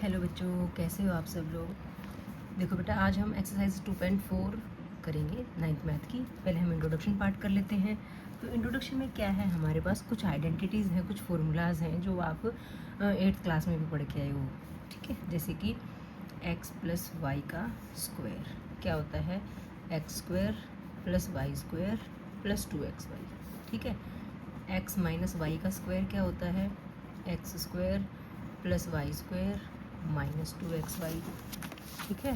Hello बच्चों, कैसे हो आप सब लोग। देखो बेटा, आज हम एक्सरसाइज 2.4 करेंगे 9th मैथ की। पहले हम इंट्रोडक्शन पार्ट कर लेते हैं। तो इंट्रोडक्शन में क्या है, हमारे पास कुछ आइडेंटिटीज़ हैं, कुछ फार्मूलाज हैं जो आप 8th क्लास में भी पढ़ के आए हो। ठीक है, जैसे कि x प्लस वाई का स्क्वायर क्या होता है, x square plus y square plus 2xy। ठीक है, x माइनस वाई का स्क्वायर क्या होता है, x square plus y square minus 2xy। ठीक है,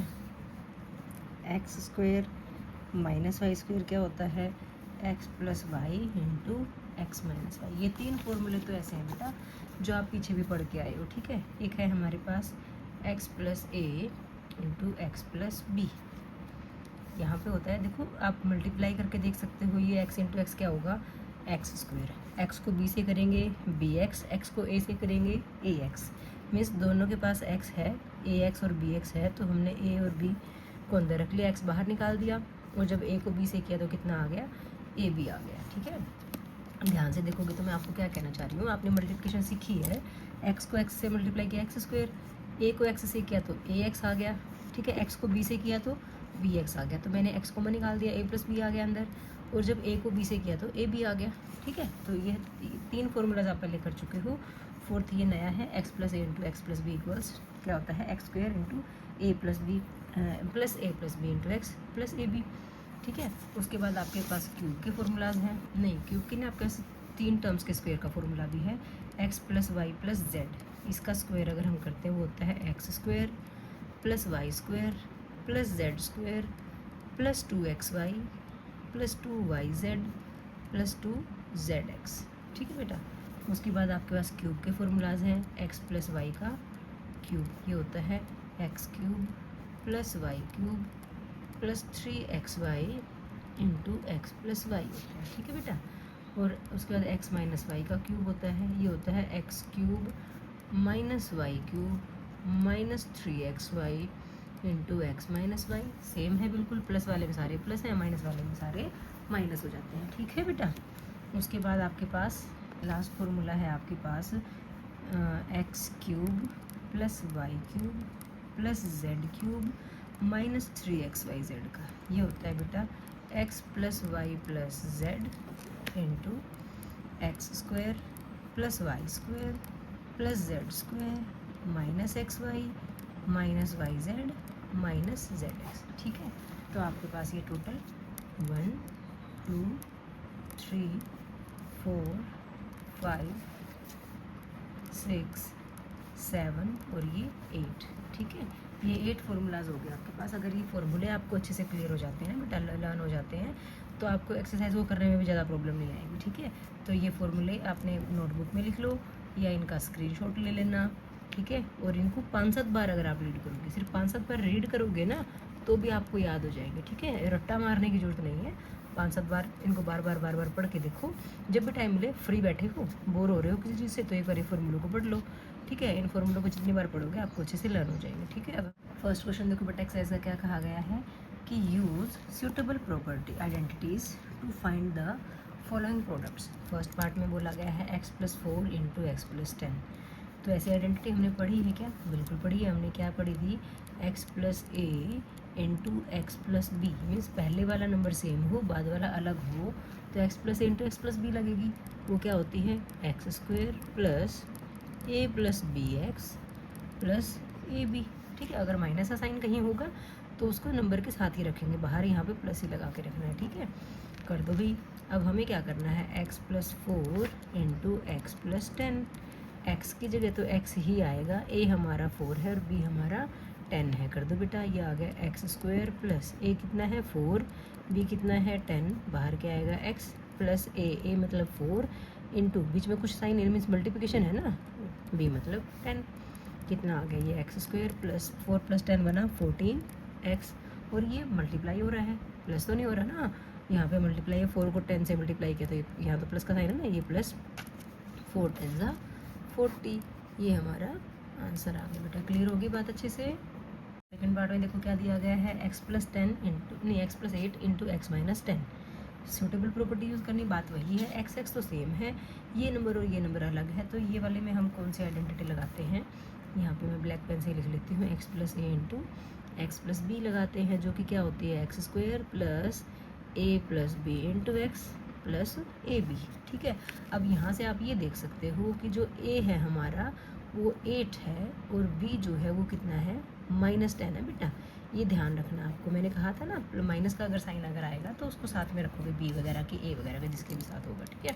x square minus y square क्या होता है, x plus y into x minus y. ये तीन फॉर्मूले तो ऐसे हैं बेटा जो आप पीछे भी पढ़ के आए हो। ठीक है, एक है हमारे पास x plus a into x plus B. यहाँ पे होता है, देखो आप मल्टीप्लाई करके देख सकते हो, ये एक्स इंटू एक्स क्या होगा, एक्स स्क्वायर। एक्स को बी से करेंगे बी एक्स, एक्स को ए से करेंगे ए एक्स। मीन्स दोनों के पास एक्स है, ए एक्स और बी एक्स है, तो हमने ए और बी को अंदर रख लिया, एक्स बाहर निकाल दिया, और जब ए को बी से किया तो कितना आ गया, ए बी आ गया। ठीक है, ध्यान से देखोगे तो मैं आपको क्या कहना चाह रही हूँ, आपने मल्टीप्लिकेशन सीखी है, एक्स को एक्स से मल्टीप्लाई किया एक्स स्क्वायर, ए को एक्स से किया तो ए एक्स आ गया। ठीक है, एक्स को बी से किया तो बी एक्स आ गया, तो मैंने एक्स को निकाल दिया, ए प्लस बी आ गया अंदर, और जब ए को बी से किया तो ए बी आ गया। ठीक है, तो ये तीन फॉर्मूलाज आप पहले कर चुके हो। फोर्थ ये नया है, x plus a into x plus b equals क्या होता है, x square into a plus b plus a plus b into x plus a b. ठीक है, उसके बाद आपके पास क्यूब के फॉर्मूलाज हैं, नहीं क्यूब के नहीं, आपके पास तीन टर्म्स के स्क्वायर का फॉर्मूला भी है, x plus y plus z. इसका स्क्वायर अगर हम करते हैं वो होता है x square plus y square plus z square plus 2xy plus 2yz plus 2zx। ठीक है बेटा, उसके बाद आपके पास क्यूब के फॉर्मूलाज हैं, एक्स प्लस वाई का क्यूब, ये होता है x cube plus y cube plus 3xy into x plus y होता है। ठीक है बेटा, और उसके बाद एक्स माइनस वाई का क्यूब होता है, ये होता है x cube minus y cube minus 3xy into x minus y. Same है बिल्कुल, प्लस वाले में सारे प्लस हैं, माइनस वाले में सारे माइनस हो जाते हैं। ठीक है बेटा, उसके बाद आपके पास लास्ट फॉर्मूला है आपके पास x cube plus y cube plus z cube minus 3xyz का, ये होता है बेटा x plus y plus z into x square plus y square plus z square minus x y minus y z minus z x. ठीक है, तो आपके पास ये टोटल 1 2 3 4 5 6 7 और ये 8। ठीक है, ये 8 फार्मूलाज हो गए आपके पास। अगर ये फार्मूले आपको अच्छे से क्लियर हो जाते हैं बेटा, लर्न हो जाते हैं, तो आपको एक्सरसाइज वो करने में भी ज़्यादा प्रॉब्लम नहीं आएगी। ठीक है, तो ये फार्मूले आपने नोटबुक में लिख लो या इनका स्क्रीनशॉट ले लेना। ठीक है, और इनको 5-7 बार अगर आप रीड करोगे, सिर्फ 5-7 बार रीड करोगे ना तो भी आपको याद हो जाएंगे। ठीक है, रट्टा मारने की ज़रूरत नहीं है, 5-7 बार इनको बार बार पढ़ के देखो। जब भी टाइम मिले, फ्री बैठे हो, बोर हो रहे हो किसी चीज़ से, तो एक बार फार्मूलों को पढ़ लो। ठीक है, इन फार्मूलों को जितनी बार पढ़ोगे आपको अच्छे से लर्न हो जाएंगे। ठीक है, अब फर्स्ट क्वेश्चन देखो बेटा, एक्सरसाइज का क्या कहा गया है कि use suitable property identities to find the following products. First part में बोला गया है x plus 4 into x plus 10। तो ऐसी आइडेंटिटी हमने पढ़ी है क्या, बिल्कुल पढ़ी है। हमने क्या पढ़ी थी, x plus a into x plus b, means पहले वाला नंबर सेम हो बाद वाला अलग हो तो x plus a into x plus b लगेगी। वो क्या होती है, x square plus a plus b x plus a b. ठीक है, अगर माइनस का साइन कहीं होगा तो उसको नंबर के साथ ही रखेंगे, बाहर यहाँ पे प्लस ही लगा के रखना है। ठीक है, कर दो भाई। अब हमें क्या करना है, x plus 4 into x plus 10। X की जगह तो एक्स ही आएगा, ए हमारा 4 है और बी हमारा 10 है। कर दो बेटा, ये आ गया एक्स स्क्वायर प्लस ए कितना है 4, बी कितना है 10, बाहर क्या आएगा एक्स प्लस ए मतलब 4 इंटू बीच में कुछ साइन मीन्स मल्टीप्लिकेशन है ना, बी मतलब 10, कितना आ गया ये एक्स स्क्वायर प्लस 4 प्लस 10 बना 14x, और ये मल्टीप्लाई हो रहा है, प्लस तो नहीं हो रहा ना, यहाँ पे मल्टीप्लाई है, 4 को 10 से मल्टीप्लाई किया तो यहाँ तो प्लस का साइन है ना, ये प्लस 4 10 ज़ा 40, ये हमारा आंसर आ गया बेटा। क्लियर होगी बात अच्छे से। सेकंड पार्ट में देखो क्या दिया गया है, एक्स प्लस 10 इंटू नहीं x plus 8 into x minus 10। Suitable property use करनी, बात वही है, एक्स तो सेम है, ये नंबर और ये नंबर अलग है, तो ये वाले में हम कौन सी आइडेंटिटी लगाते हैं, यहाँ पे मैं ब्लैक पेन से लिख लेती हूँ x plus a into x plus b लगाते हैं, जो कि क्या होती है x square plus a plus b into x plus a b. ठीक है, अब यहाँ से आप ये देख सकते हो कि जो ए है हमारा वो 8 है और बी जो है वो कितना है -10 है बेटा। ये ध्यान रखना आपको, मैंने कहा था ना माइनस का अगर साइन अगर आएगा तो उसको साथ में रखोगे, बी वगैरह की ए वगैरह का जिसके भी साथ होगा। ठीक है,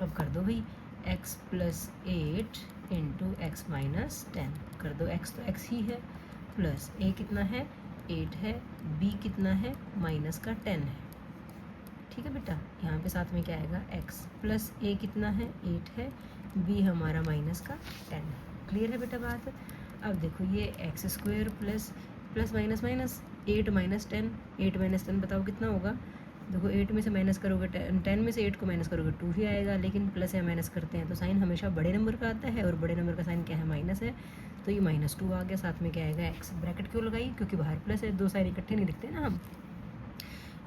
अब कर दो भाई x plus 8 into x minus 10 कर दो। एक्स तो एक्स ही है, प्लस ए कितना है 8 है, बी कितना है -10 है। ठीक है बेटा, यहाँ पे साथ में क्या आएगा एक्स प्लस ए कितना है 8 है, बी हमारा -10 है। क्लियर है बेटा बात। अब देखो ये x square plus plus minus minus 8 -10, 8 -10 बताओ कितना होगा। देखो 8 में से माइनस करोगे 10 में से 8 को माइनस करोगे 2 ही आएगा, लेकिन प्लस या माइनस करते हैं तो साइन हमेशा बड़े नंबर का आता है, और बड़े नंबर का साइन क्या है माइनस है, तो ये -2 आ गया। साथ में क्या आएगा एक्स। ब्रैकेट क्यों लगाई, क्योंकि बाहर प्लस है, दो साइन इकट्ठे नहीं लिखते ना हम।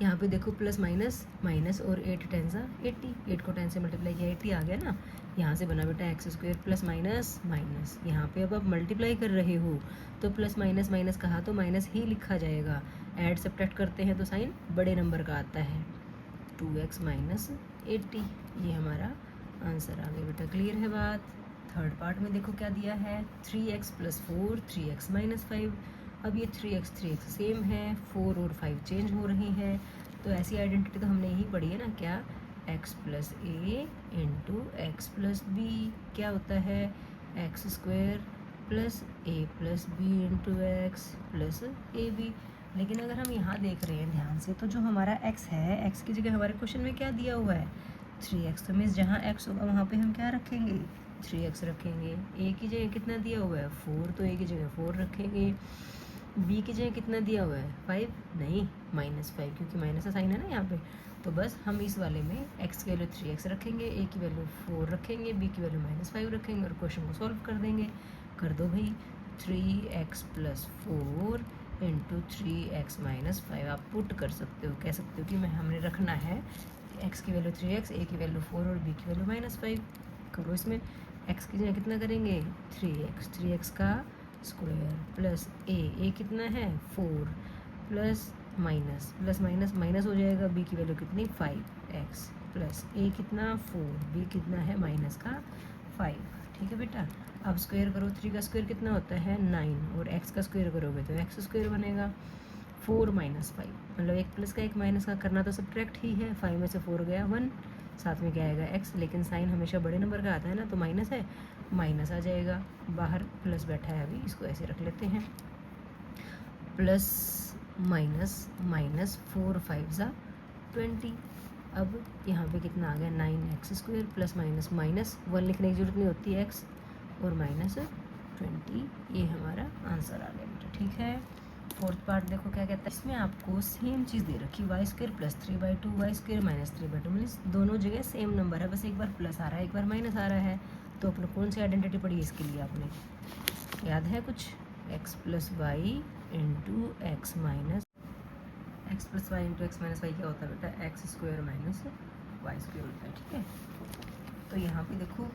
यहाँ पे देखो प्लस माइनस माइनस और 8 10 सा 80, 8 को 10 से मल्टीप्लाई किया 80 आ गया ना। यहाँ से बना बेटा x square plus minus minus, यहाँ पे अब आप मल्टीप्लाई कर रहे हो तो प्लस माइनस माइनस कहा तो माइनस ही लिखा जाएगा। ऐड सब्ट्रैक्ट करते हैं तो साइन बड़े नंबर का आता है 2x माइनस 80, ये हमारा आंसर आ गया बेटा। क्लियर है बात। थर्ड पार्ट में देखो क्या दिया है 3x प्लस 4 3x माइनस 5। अब ये 3x सेम है, 4 और 5 चेंज हो रही हैं, तो ऐसी आइडेंटिटी तो हमने यही पढ़ी है ना क्या, x plus a into x plus b क्या होता है x square plus a plus b into x plus a b. लेकिन अगर हम यहाँ देख रहे हैं ध्यान से तो जो हमारा x है, x की जगह हमारे क्वेश्चन में क्या दिया हुआ है 3x, तो मीन्स जहाँ x होगा वहाँ पे हम क्या रखेंगे 3x रखेंगे। a की जगह कितना दिया हुआ है 4, तो a की जगह 4 रखेंगे। b की जगह कितना दिया हुआ है 5, नहीं -5, क्योंकि माइनस का साइन है ना यहाँ पे, तो बस हम इस वाले में x की वैल्यू 3x रखेंगे, a की वैल्यू 4 रखेंगे, b की वैल्यू -5 रखेंगे और क्वेश्चन को सॉल्व कर देंगे। कर दो भाई 3x plus 4 into 3x minus 5। आप पुट कर सकते हो, कह सकते हो कि मैं हमने रखना है x की वैल्यू 3x, a की वैल्यू 4 और b की वैल्यू -5। करो इसमें x की जगह कितना करेंगे 3x का स्क्वायर प्लस ए कितना है 4 प्लस माइनस माइनस हो जाएगा, b की वैल्यू कितनी 5x प्लस ए कितना 4, b कितना है -5। ठीक है बेटा, अब स्क्वायर करो, 3 का स्क्वायर कितना होता है 9, और x का स्क्वायर करोगे तो x स्क्वायर बनेगा 4 - 5, मतलब एक प्लस का एक माइनस का करना तो सब्ट्रैक्ट ही है। 5 में से 4 गया 1, साथ में क्या आएगा x, लेकिन साइन हमेशा बड़े नंबर का आता है ना, तो माइनस है माइनस आ जाएगा, बाहर प्लस बैठा है अभी, इसको ऐसे रख लेते हैं प्लस माइनस 4 5 ज़ा 20। अब यहाँ पे कितना आ गया 9x स्क्वायर प्लस माइनस 1 लिखने की जरूरत नहीं होती है x और -20, ये हमारा आंसर आ गया बेटा। ठीक है, फोर्थ पार्ट देखो क्या कहता है, इसमें आपको सेम चीज़ दे रखी y square plus 3/2 y square minus 3/2, means दोनों जगह सेम नंबर है, बस एक बार प्लस आ रहा है एक बार माइनस आ रहा है। तो अपने कौन सी आइडेंटिटी पढ़ी इसके लिए आपने, याद है कुछ, x plus y into x minus x plus y into x minus y क्या होता है बेटा x square minus y square होता है। ठीक है, तो यहाँ पे देखो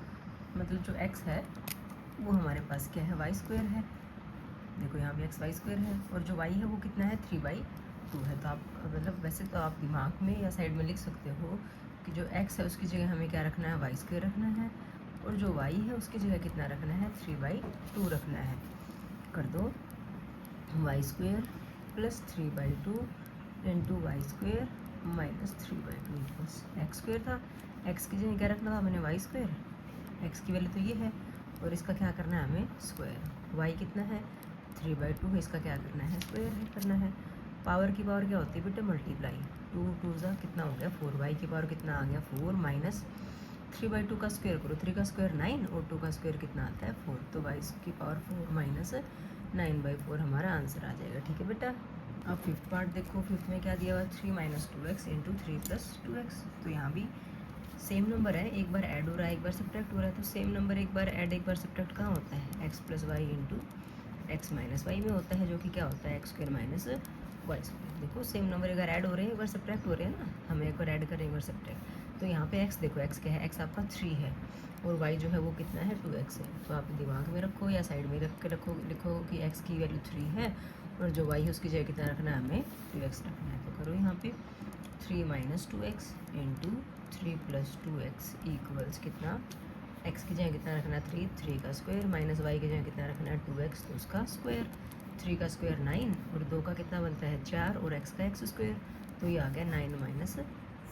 मतलब जो x है वो हमारे पास क्या है y स्क्वायर है, देखो यहाँ भी x y स्क्वायर है, और जो y है वो कितना है 3/2 है। तो आप मतलब वैसे तो आप दिमाग में या साइड में लिख सकते हो कि जो x है उसकी जगह हमें क्या रखना है y स्क्वायर रखना है, और जो y है उसकी जगह कितना रखना है 3/2 रखना है। कर दो y square plus 3/2 into y square minus 3/2 equals x square था, x की जगह क्या रखना था मैंने y स्क्वायर, x की वैल्यू तो ये है और इसका क्या करना है हमें स्क्वायर। y कितना है 3/2 है, इसका क्या करना है स्क्वायर है करना है। पावर की पावर क्या होती है बेटा मल्टीप्लाई, 2 2 ज़ा कितना हो गया 4, y की पावर कितना आ गया 4 माइनस 3/2 का स्क्वायर करो, 3 का स्क्वायर 9 और 2 का स्क्वायर कितना आता है 4, तो y की पावर 4 माइनस 9/4 हमारा आंसर आ जाएगा। ठीक है बेटा, अब फिफ्थ पार्ट देखो, फिफ्थ में क्या दिया हुआ 3 - 2x इंटू 3 + 2x। तो यहाँ भी सेम नंबर है, एक बार ऐड हो रहा है एक बार सब्ट्रैक्ट हो रहा है, तो सेम नंबर एक बार ऐड एक बार सब्ट्रैक्ट कहाँ होता है x plus y into x minus y में होता है, जो कि क्या होता है x square minus y square. देखो सेम नंबर एक बार ऐड हो रहे हैं एक बार सब्ट्रैक्ट हो रहे हैं ना, हम एक बार ऐड करें एक बार सब्ट्रैक्ट, तो यहाँ पे x देखो, x क्या है, x आपका 3 है और y जो है वो कितना है 2x है। तो आप दिमाग में रखो या साइड में रख के रखो, लिखो कि x की वैल्यू 3 है और जो y है उसकी जगह कितना रखना है, हमें 2x रखना है। तो करो यहाँ पे 3 minus 2x into 3 plus 2x equals कितना, x की जगह कितना रखना है 3 का स्क्वायर, माइनस y की जगह कितना रखना है 2x तो उसका स्क्वायर, 3 का स्क्वायर 9 और 2 का कितना बनता है 4 और x का x स्क्वायर, तो ये आ गया 9 माइनस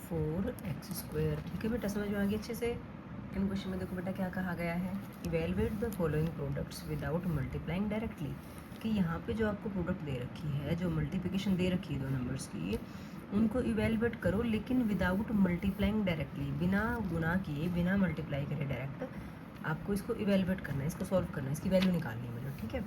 4x स्क्वायर। ठीक है बेटा, समझ में आ गया अच्छे से। इन क्वेश्चन में देखो बेटा क्या कहा गया है, evaluate the following products without multiplying directly, कि यहाँ पे जो आपको प्रोडक्ट दे रखी है, जो मल्टीप्लिकेशन दे रखी है दो नंबर्स की, उनको इवेलुएट करो लेकिन विदाउट मल्टीप्लाइंग डायरेक्टली, बिना गुना किए, बिना मल्टीप्लाई करे डायरेक्ट आपको इसको इवेलुएट करना है, इसको सॉल्व करना है, इसकी वैल्यू निकालनी है मतलब। ठीक है,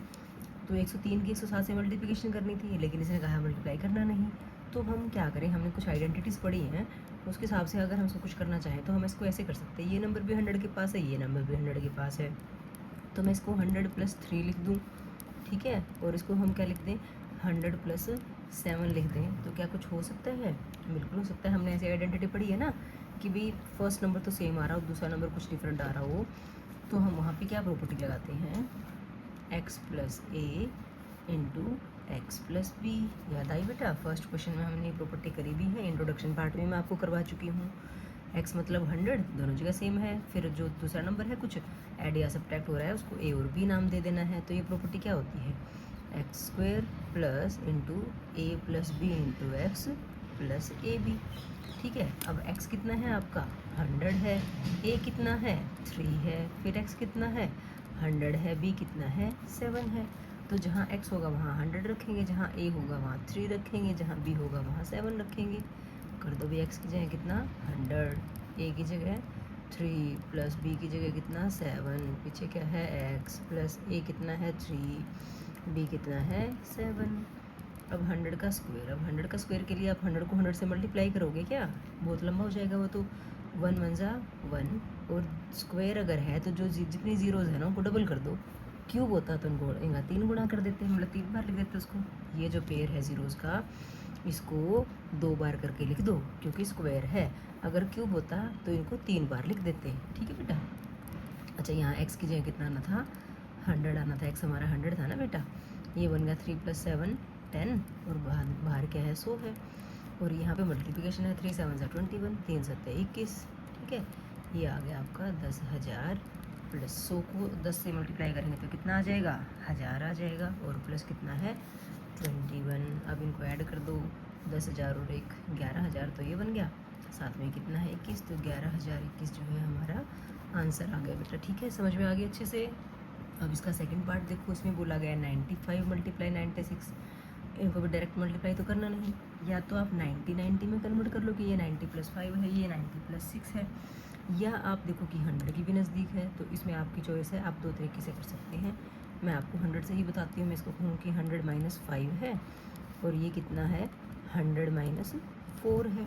तो 103 की 107 से मल्टीप्लिकेशन करनी थी लेकिन इसने कहा मल्टीप्लाई करना नहीं, तो हम क्या करें, हमने कुछ आइडेंटिटीज़ पढ़ी हैं उसके हिसाब से अगर हम इसको कुछ करना चाहें तो हम इसको ऐसे कर सकते हैं, ये नंबर भी 100 के पास है, ये नंबर भी 100 के पास है, तो मैं इसको 100 प्लस 3 लिख दूँ। ठीक है, और इसको हम क्या लिख दें 100 प्लस 7 लिख दें, तो क्या कुछ हो सकता है, बिल्कुल हो सकता है। हमने ऐसी आइडेंटिटी पढ़ी है ना कि भाई फर्स्ट नंबर तो सेम आ रहा हो, दूसरा नंबर कुछ डिफरेंट आ रहा हो, तो हम वहाँ पे क्या प्रॉपर्टी लगाते हैं, x plus a into x plus B. याद आई बेटा, फर्स्ट क्वेश्चन में हमने प्रॉपर्टी करी भी है, इंट्रोडक्शन पार्ट में मैं आपको करवा चुकी हूँ। x मतलब 100, दोनों जगह सेम है, फिर जो दूसरा नंबर है कुछ ऐड या सब्ट्रैक्ट हो रहा है उसको a और b नाम दे देना है, तो ये प्रॉपर्टी क्या होती है, x square plus into a plus b into x plus a b. ठीक है, अब x कितना है आपका 100 है, a कितना है 3 है, फिर x कितना है 100 है, b कितना है 7 है, तो जहाँ x होगा वहाँ 100 रखेंगे, जहाँ a होगा वहाँ 3 रखेंगे, जहाँ b होगा वहाँ 7 रखेंगे। कर दो भी, x की जगह कितना 100, a की जगह 3 प्लस b की जगह कितना 7, पीछे क्या है x प्लस a कितना है 3, b कितना है 7। अब 100 का स्क्वायर, अब 100 का स्क्वायर के लिए आप 100 को 100 से मल्टीप्लाई करोगे क्या, बहुत लंबा हो जाएगा वो, तो 1 1 जा 1 और स्क्वायर अगर है तो जो जितनी जीरोज़ है ना उनको डबल कर दो, क्यूब होता तो उनको इनका 3 गुना कर देते हैं, मतलब 3 बार लिख देते उसको। ये जो पेयर है जीरोज़ का इसको 2 बार करके लिख दो क्योंकि स्क्वायर है, अगर क्यूब होता तो इनको 3 बार लिख देते। ठीक है बेटा, अच्छा यहाँ x की जगह कितना आना था 100 आना था, x हमारा 100 था ना बेटा, ये बन गया 3 + 7 10 और बाहर क्या है 100 है, और यहाँ पे मल्टीप्लिकेशन है 3 7 21, 3 7 21। ठीक है, ये आ गया आपका 10,000 प्लस 100 को 10 से मल्टीप्लाई करेंगे तो कितना आ जाएगा 1000 आ जाएगा, और प्लस कितना है 21। अब इनको ऐड कर दो, 10,000 और 1 11,000, तो ये बन गया, साथ में कितना है 21, तो 11,021 जो है हमारा आंसर आ गया बेटा। ठीक है, समझ में आ गया अच्छे से। अब इसका सेकंड पार्ट देखो, इसमें बोला गया 95 मल्टीप्लाई 96, इनको भी डायरेक्ट मल्टीप्लाई तो करना नहीं, या तो आप 90 90 में कन्वर्ट कर लो कि ये 90 + 5 है, ये 90 + 6 है, या आप देखो कि 100 की भी नज़दीक है, तो इसमें आपकी चॉइस है, आप दो तरीके से कर सकते हैं। मैं आपको 100 से ही बताती हूँ, मैं इसको कहूँ कि 100 - 5 है और ये कितना है 100 - 4 है।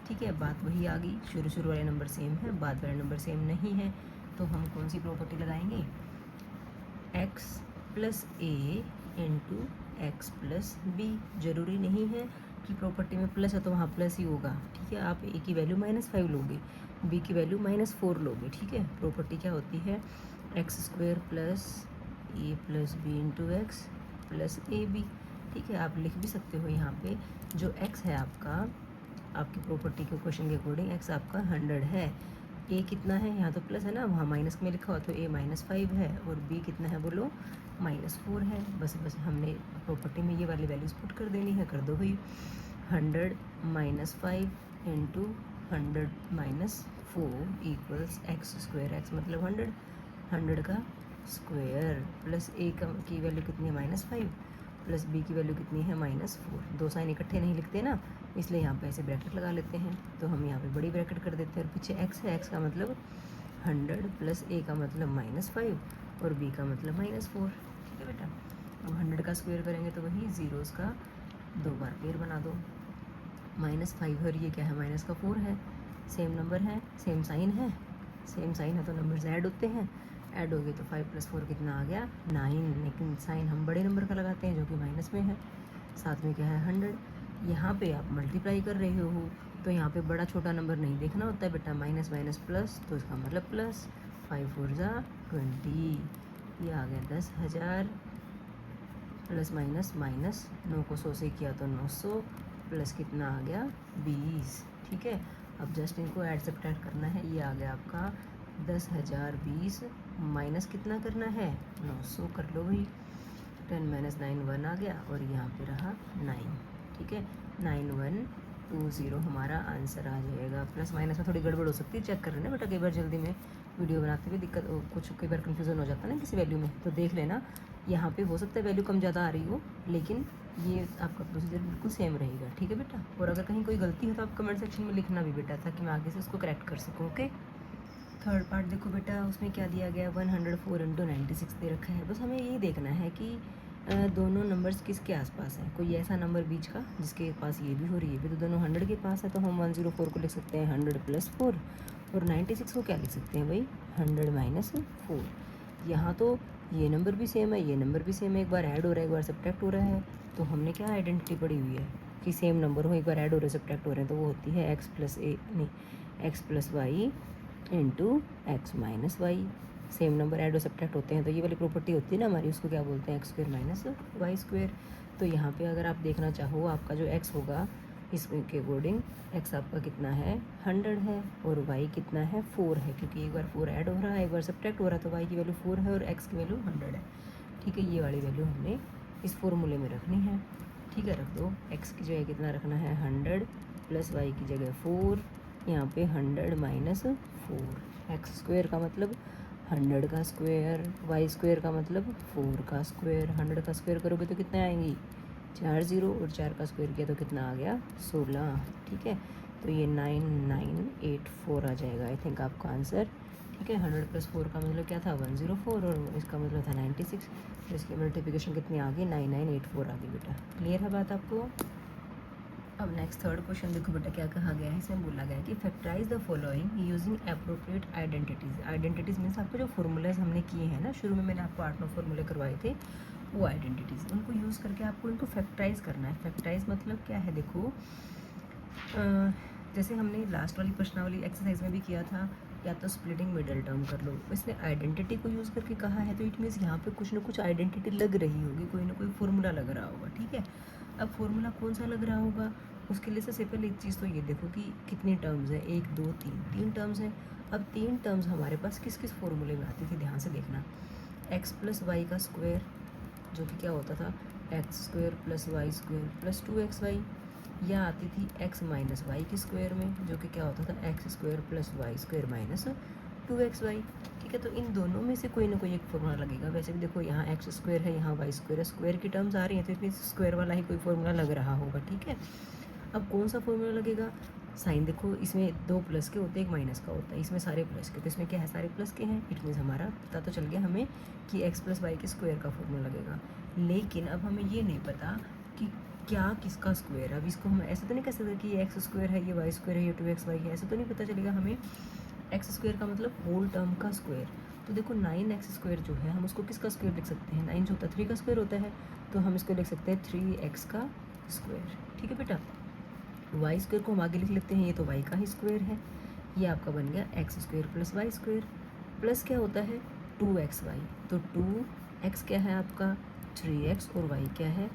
ठीक है, बात वही आ गई, शुरू वाले नंबर सेम है, बाद वाले नंबर सेम नहीं है, तो हम कौन सी प्रॉपर्टी लगाएंगे, x plus a into x plus B. ज़रूरी नहीं है कि प्रॉपर्टी में प्लस है तो वहाँ प्लस ही होगा। ठीक है, आप a की वैल्यू -5 लोगे, b की वैल्यू -4 लोगे। ठीक है, प्रॉपर्टी क्या होती है x² plus a plus b into x plus a b. ठीक है, आप लिख भी सकते हो यहाँ पे जो x है आपका, आपकी प्रॉपर्टी के क्वेश्चन के अकॉर्डिंग x आपका 100 है, a कितना है, यहाँ तो प्लस है ना, वहाँ माइनस में लिखा हुआ, तो a -5 है, और b कितना है बोलो -4 है। बस हमने प्रॉपर्टी में ये वाली वैल्यूज पुट कर देनी है, कर दो भाई 100 - 5 इंटू 100 - 4 इक्वल्स x², x मतलब 100 का स्क्वायर प्लस a की वैल्यू कितनी है -5 प्लस b की वैल्यू कितनी है -4। दो साइन इकट्ठे नहीं लिखते ना, इसलिए यहाँ पे ऐसे ब्रैकेट लगा लेते हैं, तो हम यहाँ पे बड़ी ब्रैकेट कर देते हैं, और पीछे x है, x का मतलब 100 प्लस a का मतलब -5 और b का मतलब -4। ठीक है बेटा, अब 100 का स्क्वायर करेंगे तो वही जीरोज़ का 2 बार पेयर बना दो, -5 और ये क्या है -4 है, सेम नंबर है, सेम साइन है, सेम साइन है तो नंबर्स ऐड होते हैं, ऐड हो गए तो 5 + 4 कितना आ गया 9, लेकिन साइन हम बड़े नंबर का लगाते हैं जो कि माइनस में है, साथ में क्या है 100। यहाँ पे आप मल्टीप्लाई कर रहे हो तो यहाँ पे बड़ा छोटा नंबर नहीं देखना होता है बेटा, माइनस माइनस प्लस, तो इसका मतलब प्लस 5 4 जा 20, ये आ गया 10,000 प्लस माइनस माइनस 9 को 100 से किया तो 900 प्लस कितना आ गया 20। ठीक है, अब जस्ट इनको ऐड सब्ट्रैक्ट करना है। ये आ गया आपका 10,020 माइनस कितना करना है 900, कर लो भाई, 10 माइनस 9 1 आ गया और यहाँ पे रहा 9। ठीक है, 9120 हमारा आंसर आ जाएगा। प्लस माइनस में थोड़ी गड़बड़ हो सकती है, चेक कर लेना बेटा, कई बार जल्दी में वीडियो बनाते हुए दिक्कत कुछ कई बार कन्फ्यूज़न हो जाता है ना किसी वैल्यू में, तो देख लेना। यहाँ पे हो सकता है वैल्यू कम ज़्यादा आ रही हो, लेकिन ये आपका प्रोसीजर बिल्कुल सेम रहेगा। ठीक है बेटा, और अगर कहीं कोई गलती हो तो आप कमेंट सेक्शन में लिखना भी बेटा, ताकि मैं आगे से उसको करेक्ट कर सकूँ। ओके, थर्ड पार्ट देखो बेटा, उसमें क्या दिया गया 104 × 96 दे रखा है। बस हमें यही देखना है कि दोनों नंबर्स किसके आसपास हैं। कोई ऐसा नंबर बीच का जिसके पास ये भी हो रही है, भी तो दोनों 100 के पास है, तो हम 104 को लिख सकते हैं 100 + 4, और 96 को क्या लिख सकते हैं भाई 100 - 4। यहाँ तो ये नंबर भी सेम है, ये नंबर भी सेम है, एक बार ऐड हो रहा है एक बार सब्ट्रैक्ट हो रहा है, तो हमने क्या आइडेंटिटी पढ़ी हुई है कि सेम नंबर हो, एक बार ऐड हो रहे सब्ट्रैक्ट हो रहे हैं, तो वो होती है x + y into x - y। Same number add और सब्ट्रैक्ट होते हैं तो ये वाली प्रॉपर्टी होती है ना हमारी, उसको क्या बोलते हैं x² - y²। तो यहाँ पे अगर आप देखना चाहो, आपका जो x होगा इसमें के अकॉर्डिंग x आपका कितना है 100 है, और y कितना है 4 है, क्योंकि एक बार 4 ऐड हो रहा है एक बार सब्ट्रैक्ट हो रहा है, तो y की वैल्यू 4 है और x की वैल्यू 100 है। ठीक है, ये वाली वैल्यू हमने इस फॉर्मूले में रखनी है। ठीक है, रख दो, x की जगह कितना रखना है 100 प्लस y की जगह 4, यहाँ पे 100 - 4। x² का मतलब 100 का स्क्वायर, y² का मतलब 4 का स्क्वायर। 100 का स्क्वायर करोगे तो कितने आएंगी 4 0, और 4 का स्क्वायर किया तो कितना आ गया 16। ठीक है, तो ये 9984 आ जाएगा आई थिंक आपका आंसर। ठीक है, 100 + 4 का मतलब क्या था 104, और इसका मतलब था 96, तो इसकी मल्टीप्लिकेशन कितनी आ गई 9984 आ गई बेटा। क्लियर है बात आपको। अब नेक्स्ट थर्ड क्वेश्चन देखो बेटा, क्या कहा गया है, इसमें बोला गया है कि factorise the following using appropriate identities. Identities means आपको जो फॉर्मूलाज हमने किए हैं ना, शुरू में मैंने आपको 8-9 फॉर्मूले करवाए थे, वो आइडेंटिटीज़, उनको यूज़ करके आपको इनको फैक्टराइज करना है। फैक्टराइज मतलब क्या है, देखो जैसे हमने लास्ट वाली प्रश्नावली एक्सरसाइज में भी किया था, या तो स्प्लिटिंग मिडल टर्म कर लो, इसने आइडेंटिटी को यूज़ करके कहा है, तो इट मीन्स यहाँ पे कुछ ना कुछ आइडेंटिटी लग रही होगी, कोई ना कोई फॉर्मूला लग रहा होगा। ठीक है, अब फॉर्मूला कौन सा लग रहा होगा, उसके लिए सबसे पहले एक चीज़ तो ये देखो कि कितनी टर्म्स है, 1 2 3 टर्म्स हैं। अब 3 टर्म्स हमारे पास किस किस फॉर्मूले में आती थी, ध्यान से देखना। x + y का स्क्वायर, जो कि क्या होता था x² + y² + 2xy, या आती थी x - y के स्क्वायर में, जो कि क्या होता था x² + y² - 2xy। ठीक है, तो इन दोनों में से कोई ना कोई एक फॉर्मूला लगेगा। वैसे भी देखो यहाँ x² है, यहाँ y² है, स्क्वायर की टर्म्स आ रही हैं, तो इसमें स्क्वायर वाला ही कोई फॉर्मूला लग रहा होगा। ठीक है, अब कौन सा फॉर्मूला लगेगा, साइन देखो इसमें 2 प्लस के होते हैं 1 माइनस का होता है, इसमें सारे प्लस के, तो इसमें क्या है सारे प्लस के हैं, इट मीन्स हमारा पता तो चल गया हमें कि x + y के स्क्वायर का फॉर्मूला लगेगा। लेकिन अब हमें ये नहीं पता कि क्या किसका स्क्वायर है। अब इसको हम ऐसे तो नहीं कह सकते कि ये x² है, ये y² है, ये 2xy है, ऐसे तो नहीं पता चलेगा हमें। x² का मतलब होल टर्म का स्क्वायर, तो देखो 9x² जो है हम उसको किसका स्क्वायर लिख सकते हैं, 9 जो होता है 3 का स्क्वायर होता है, तो हम इसको लिख सकते हैं 3x का स्क्वायर। ठीक है बेटा, y² को हम आगे लिख लेते हैं, ये तो y का ही स्क्वायर है, ये आपका बन गया x² + y², प्लस क्या होता है 2xy, तो 2x क्या है आपका 3x, और y क्या है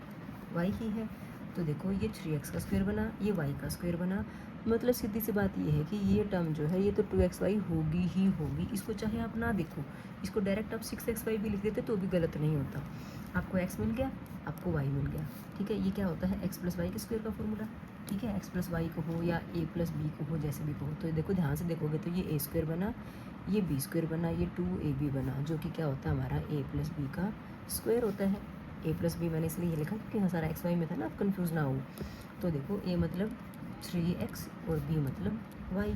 y ही है, तो देखो ये 3x का स्क्वायर बना, ये y का स्क्वायर बना। मतलब सीधी सी बात ये है कि ये टर्म जो है ये तो 2xy होगी ही होगी, इसको चाहे आप ना देखो, इसको डायरेक्ट आप 6xy भी लिख देते तो भी गलत नहीं होता। आपको x मिल गया, आपको y मिल गया। ठीक है, ये क्या होता है x + y के स्क्वायर का फॉर्मूला। ठीक है, x + y को हो या a + b को हो, जैसे भी को हो, तो देखो ध्यान से देखोगे तो ये a² बना, ये b² बना, ये 2ab बना, जो कि क्या होता है हमारा a + b का स्क्वायर होता है। a + b मैंने इसलिए लिखा क्योंकि यहाँ सारा x y में था ना, आप कन्फ्यूज़ ना हो। तो देखो a मतलब 3x और b मतलब y,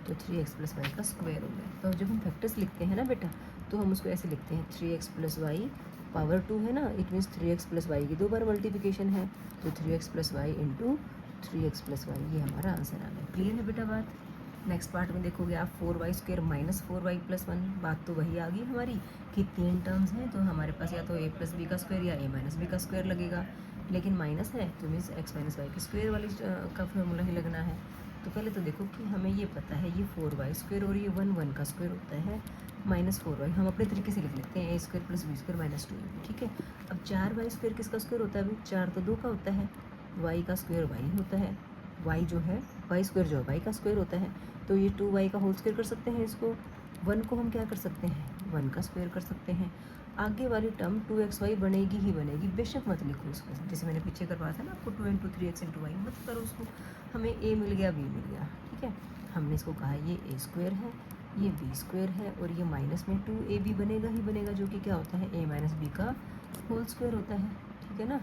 तो 3x + y का स्क्वायर हो गया। तो जब हम फैक्टर्स लिखते हैं ना बेटा, तो हम उसको ऐसे लिखते हैं 3x + y पावर 2 है ना, इट मीन्स 3x + y की 2 बार मल्टीप्लिकेशन है, तो 3x + y into 3x + y, ये हमारा आंसर आ गया। क्लियर है बेटा बात। नेक्स्ट पार्ट में देखोगे आप 4y² - 4y + 1, बात तो वही आ गई हमारी कि 3 टर्म्स हैं, तो हमारे पास या तो a + b का स्क्वायर या a - b का स्क्वायर लगेगा, लेकिन माइनस है तो मीन्स x - y के स्क्वायर वाली का फॉर्मूला ही लगना है। तो पहले तो देखो कि हमें ये पता है ये 4y² और ये 1 का स्क्वायर होता है -4y। हम अपने तरीके से लिख लेते हैं a² + b² - 2ab। ठीक है, अब 4y² किसका स्क्वायर होता है अभी? 4 तो 2 का होता है, y का स्क्वायर y होता है, y जो है y² जो है y का स्क्वायर होता है, तो ये 2y का होल स्क्वायर कर सकते हैं इसको। 1 को हम क्या कर सकते हैं? 1 का स्क्वायर कर सकते हैं। आगे वाली टर्म 2xy बनेगी ही बनेगी, बेशक मत लिखो इसको, जैसे मैंने पीछे करवाया था ना आपको 2 × 3x × y, मत करो उसको। हमें a मिल गया, b मिल गया। ठीक है, हमने इसको कहा ये a² है, ये b² है, और ये माइनस में 2ab बनेगा ही बनेगा, जो कि क्या होता है? a - b का होल स्क्वायर होता है। ठीक है ना,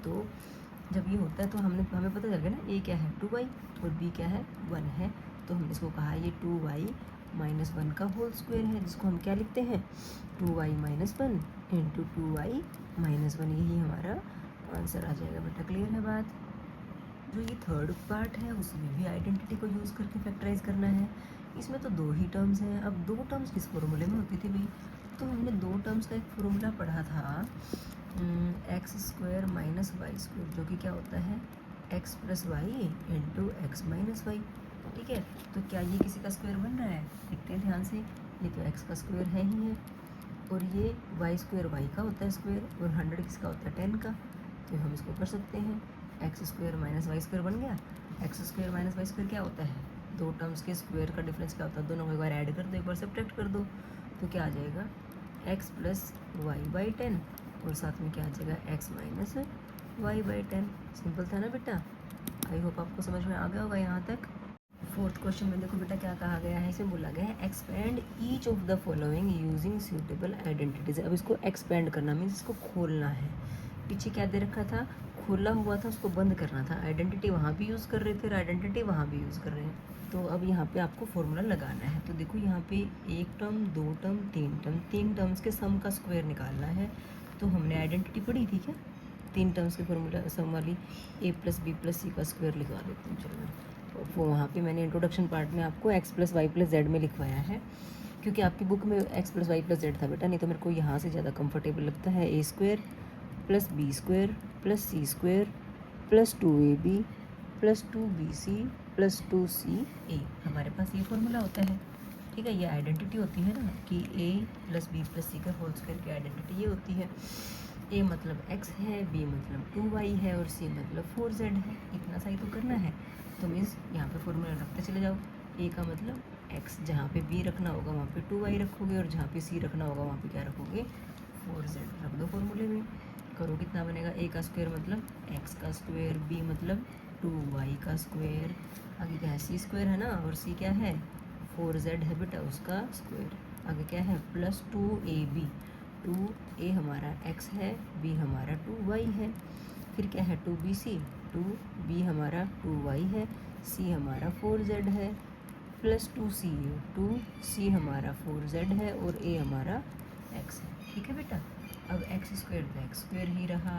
तो जब ये होता है तो हमें पता चल गया ना a क्या है? 2y, और b क्या है? 1 है। तो हमने इसको कहा ये 2y - 1 का होल स्क्वायर है, जिसको हम क्या लिखते हैं? 2y - 1 × 2y - 1, यही हमारा आंसर आ जाएगा बेटा। क्लियर है बात? जो ये थर्ड पार्ट है उसमें भी आइडेंटिटी को यूज़ करके फैक्टराइज करना है। इसमें तो 2 ही टर्म्स हैं। अब 2 टर्म्स किस फॉर्मूले में होती थी भाई? तो हमने 2 टर्म्स का एक फॉर्मूला पढ़ा था, x² - y², जो कि क्या होता है? x + y × x - y। ठीक है, तो क्या ये किसी का स्क्वायर बन रहा है? देखते हैं ध्यान से। ये तो x का स्क्वायर है ही है, और ये y² y का होता है स्क्वायर, और 100 किसका होता है? 10 का। तो हम इसको कर सकते हैं, x² - y² बन गया। x² - y² क्या होता है? 2 टर्म्स के स्क्वायर का डिफरेंस क्या होता है? दोनों को एक बार ऐड कर दो, एक बार सब्ट्रैक्ट कर दो, तो क्या आ जाएगा? x + y/10, और साथ में क्या आ जाएगा? x - y/10। सिंपल था ना बेटा? आई होप आपको समझ में आ गया होगा यहाँ तक। फोर्थ क्वेश्चन में देखो बेटा क्या कहा गया है, इसमें बोला गया है expand each of the following using suitable identities. अब इसको एक्सपेंड करना मीन्स इसको खोलना है। पीछे क्या दे रखा था? खोला हुआ था, उसको बंद करना था। आइडेंटिटी वहाँ भी यूज़ कर रहे थे और आइडेंटिटी वहाँ भी यूज़ कर रहे हैं। तो अब यहाँ पे आपको फॉर्मूला लगाना है। तो देखो यहाँ पे 1 टर्म, 2 टर्म, 3 टर्म्स के सम का स्क्वायर निकालना है। तो हमने आइडेंटिटी पढ़ी थी क्या? 3 टर्म्स के फॉर्मूला सम वाली, a + b + c का स्क्वायर लिखवा देती हूँ। चलो, वो वहाँ पे मैंने इंट्रोडक्शन पार्ट में आपको x + y + z में लिखवाया है, क्योंकि आपकी बुक में x + y + z था बेटा, नहीं तो मेरे को यहाँ से ज़्यादा कंफर्टेबल लगता है। a² + b² + c² + 2ab + 2bc + 2ca। हमारे पास ये फॉर्मूला होता है। ठीक है, ये आइडेंटिटी होती है ना कि a + b + c का होल स्क्वायर की आइडेंटिटी ये होती है। a मतलब x है, b मतलब 2y है, और c मतलब 4z है। इतना सही तो करना है। तो मीन्स यहाँ पे फॉर्मूला रखते चले जाओ। a का मतलब x, जहाँ पे b रखना होगा वहाँ पे 2y रखोगे, और जहाँ पे c रखना होगा वहाँ पे क्या रखोगे? 4z रख दो फॉर्मूले में। करो, कितना बनेगा? a का स्क्वायर मतलब x का स्क्वायर, b मतलब 2y का स्क्वायर, आगे क्या है? c² है ना, और c क्या है? 4z है बेटा, उसका स्क्वायर। आगे क्या है? +2ab। 2a हमारा x है, b हमारा 2y है। फिर क्या है? 2bc, 2b हमारा 2y है, c हमारा 4z है, +2ca, 2c हमारा 4z है, और a हमारा x है। ठीक है बेटा, अब x² तो x² ही रहा,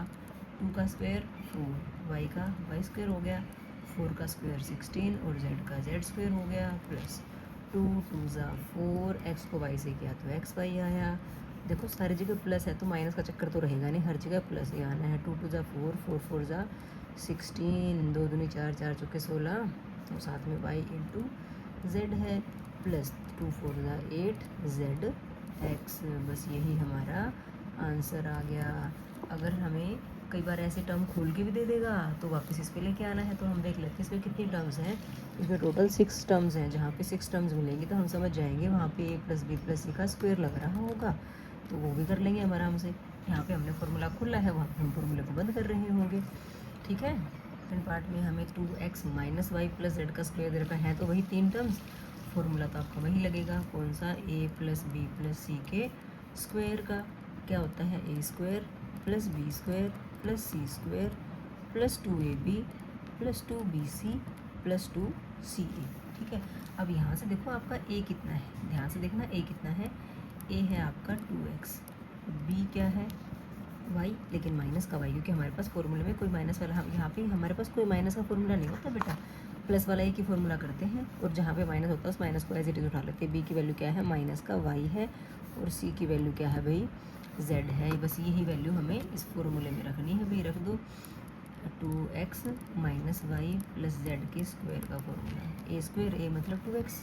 2 का स्क्वायर 4, y का y² हो गया, 4 का स्क्वायर 16, और z का z² हो गया, प्लस 2 2 ज़ा 4, x को y से किया तो xy आया। देखो सारी जगह प्लस है तो माइनस का चक्कर तो रहेगा नहीं, हर जगह प्लस ही आना है। 2 2 ज़ा 4, 4 4 ज़ा 16, 2 दूनी 4, 4 चौके 16, तो साथ में y × z है, प्लस 2 4 ज़ा 8 z x। बस यही हमारा आंसर आ गया। अगर हमें कई बार ऐसे टर्म खोल के भी दे देगा तो वापस इस पे लेके आना है। तो हम देख लेते हैं इसमें कितनी टर्म्स हैं। इसमें टोटल 6 टर्म्स हैं। जहाँ पे 6 टर्म्स मिलेंगी तो हम समझ जाएंगे वहाँ पे a + b + c का स्क्वायर लग रहा होगा, तो वो भी कर लेंगे हम आराम से। यहाँ पे हमने फॉर्मूला खोला है, वहाँ पे हम फॉर्मूले को बंद कर रहे होंगे। ठीक है, सेकंड पार्ट में हमें 2x - y + z का स्क्वायर दे रखा है, तो वही 3 टर्म्स, फॉर्मूला तो आपका वही लगेगा। कौन सा? a + b + c के स्क्वायर का। क्या होता है? a² + b² + c² + 2ab + 2bc + 2ca। ठीक है, अब यहाँ से देखो आपका a कितना है, ध्यान से देखना a कितना है। a है आपका 2x, b क्या है? y, लेकिन माइनस का y, क्योंकि हमारे पास फॉर्मूले में कोई माइनस वाला, हम यहाँ पे हमारे पास कोई माइनस का फॉर्मूला नहीं होता बेटा, प्लस वाला एक ही फॉर्मूला करते हैं, और जहाँ पे माइनस होता है उस माइनस को एज इट इज उठा लेते हैं। b की वैल्यू क्या है? माइनस का y है, और c की वैल्यू क्या है भाई? z है। बस यही वैल्यू हमें इस फॉर्मूले में रखनी है भाई, रख दो। 2x minus y plus z के स्क्वायर का फॉर्मूला। ए स्क्वायर, ए मतलब 2x।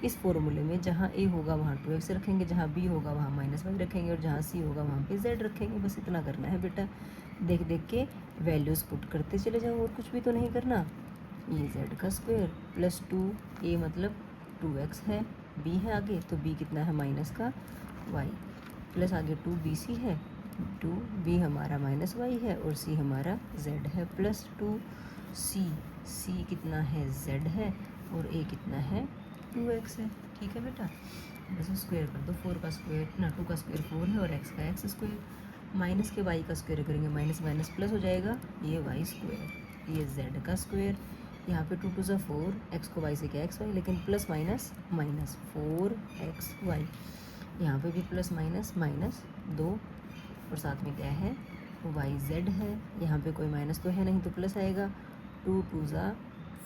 इस फॉर्मूले में जहाँ a होगा वहाँ 2x रखेंगे, जहाँ b होगा वहाँ माइनस वाई रखेंगे, और जहाँ c होगा वहाँ पे z रखेंगे। बस इतना करना है बेटा। देख देख के वैल्यूज़ पुट करते चले जाओ, और कुछ भी तो नहीं करना। ये z का स्क्वायर प्लस 2, a मतलब 2x है, b है आगे तो b कितना है माइनस का y, प्लस आगे 2bc है, 2b हमारा माइनस y है और c हमारा z है, प्लस 2c कितना है z है, और a कितना है 2x है। ठीक है बेटा, बस स्क्वायर कर दो। 4 का स्क्वायर ना 2 का स्क्वायर 4 है, और x का x स्क्वायर, माइनस के y का स्क्वायर करेंगे, माइनस माइनस प्लस हो जाएगा, ये y स्क्वायर, ये z का स्क्वायर। यहाँ पे 2 2 4, x को y से क्या x y, लेकिन प्लस माइनस माइनस 4xy, यहाँ पे भी प्लस माइनस माइनस 2, और साथ में क्या है yz है। यहाँ पे कोई माइनस तो है नहीं तो प्लस आएगा, 2 2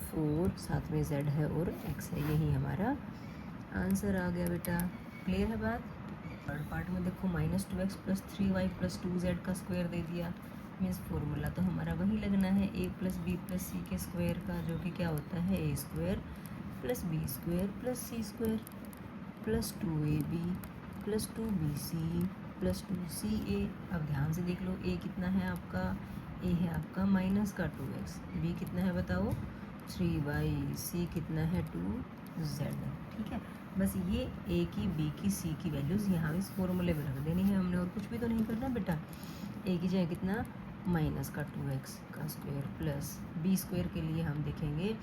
4, साथ में z है और x है। यही हमारा आंसर आ गया बेटा। क्लियर है बात। थर्ड पार्ट में देखो minus 2x plus 3y plus 2z का स्क्वायर दे दिया, मीन्स फॉर्मूला तो हमारा वही लगना है a plus b plus c के स्क्वायर का, जो कि क्या होता है a square plus b square plus c square plus 2ab plus 2bc plus 2ca। अब ध्यान से देख लो, a कितना है आपका, a है आपका माइनस का 2x, b कितना है बताओ 3y, c कितना है 2z। ठीक है, बस ये a की b की c की वैल्यूज़ यहाँ इस फॉर्मूले में रख देनी है हमने, और कुछ भी तो नहीं करना बेटा। a की जगह कितना माइनस का 2x का स्क्वायर प्लस b स्क्वायर के लिए हम देखेंगे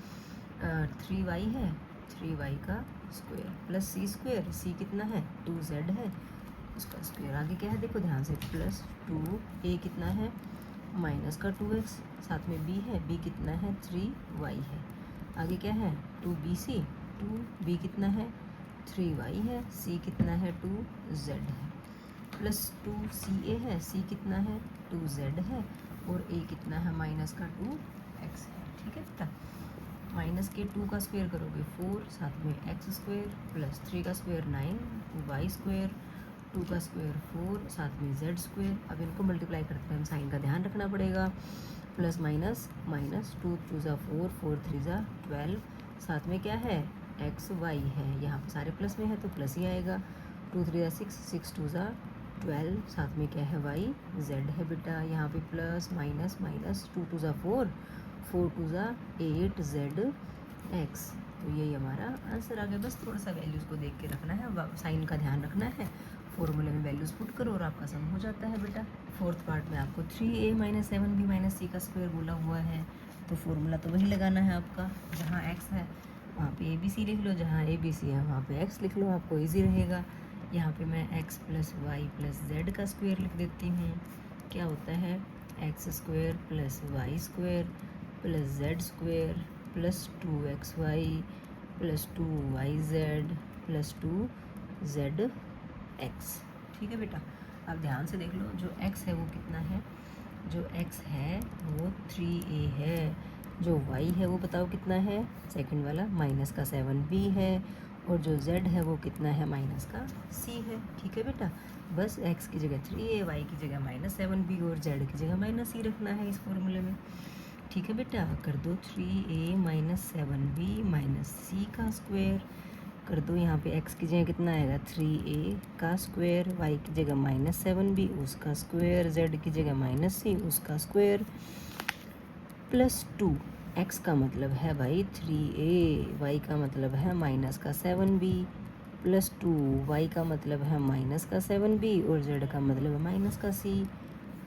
3y है, 3y का square plus c square, c कितना है 2z है, उसका स्क्वायर। आगे क्या है देखो ध्यान से, प्लस 2a कितना है माइनस का 2x, साथ में b है, b कितना है 3y है। आगे क्या है 2bc, 2b कितना है 3y है, c कितना है 2z है, प्लस 2ca है, c कितना है 2z है, और a कितना है माइनस का 2x है। ठीक है बेटा, माइनस के 2 का स्क्वायर करोगे 4, साथ में x स्क्वायर प्लस 3 का स्क्वायर 9, y स्क्वायर, 2 का स्क्वायर 4, साथ में z स्क्वायर। अब इनको मल्टीप्लाई करते हैं हम, साइन का ध्यान रखना पड़ेगा, प्लस माइनस माइनस 2 2 4, 4 3 12, साथ में क्या है x y है, यहाँ पे सारे प्लस में है तो प्लस ही आएगा, 2 3 6, 6 2 12, साथ में क्या है y z है बेटा। यहाँ पे plus minus minus 2 2 4, 4 2 8 z x, तो यही हमारा आंसर आ गया। बस थोड़ा सा वैल्यूज़ को देख के रखना है, साइन का ध्यान रखना है, फॉर्मूले में वैल्यूज़ पुट करो और आपका सम हो जाता है बेटा। फोर्थ पार्ट में आपको 3a minus 7b minus c का स्क्वायर बोला हुआ है, तो फॉर्मूला तो वही लगाना है आपका। जहाँ x है वहाँ पे a b c लिख लो, जहाँ a b c है वहाँ पे x लिख लो, आपको ईजी रहेगा। यहाँ पे मैं x plus y plus z का स्क्वायर लिख देती हूँ। क्या होता है x square plus y square plus z square plus 2xy plus 2yz plus 2zx। ठीक है बेटा, अब ध्यान से देख लो, जो x है वो कितना है, जो x है वो 3a है, जो y है वो बताओ कितना है, सेकंड वाला माइनस का 7b है, और जो z है वो कितना है माइनस का c है। ठीक है बेटा, बस x की जगह 3a, y की जगह माइनस 7b और z की जगह माइनस c रखना है इस फॉर्मूले में। ठीक है बेटा, कर दो 3a minus 7b minus c का स्क्वायर, कर दो यहाँ पे x की जगह कितना आएगा 3a का स्क्वायर, y की जगह माइनस 7b उसका स्क्वायर, z की जगह माइनस c उसका स्क्वायर, प्लस 2, x का मतलब है भाई 3a, y का मतलब है माइनस का 7b, प्लस 2, y का मतलब है माइनस का 7b और z का मतलब है माइनस का c,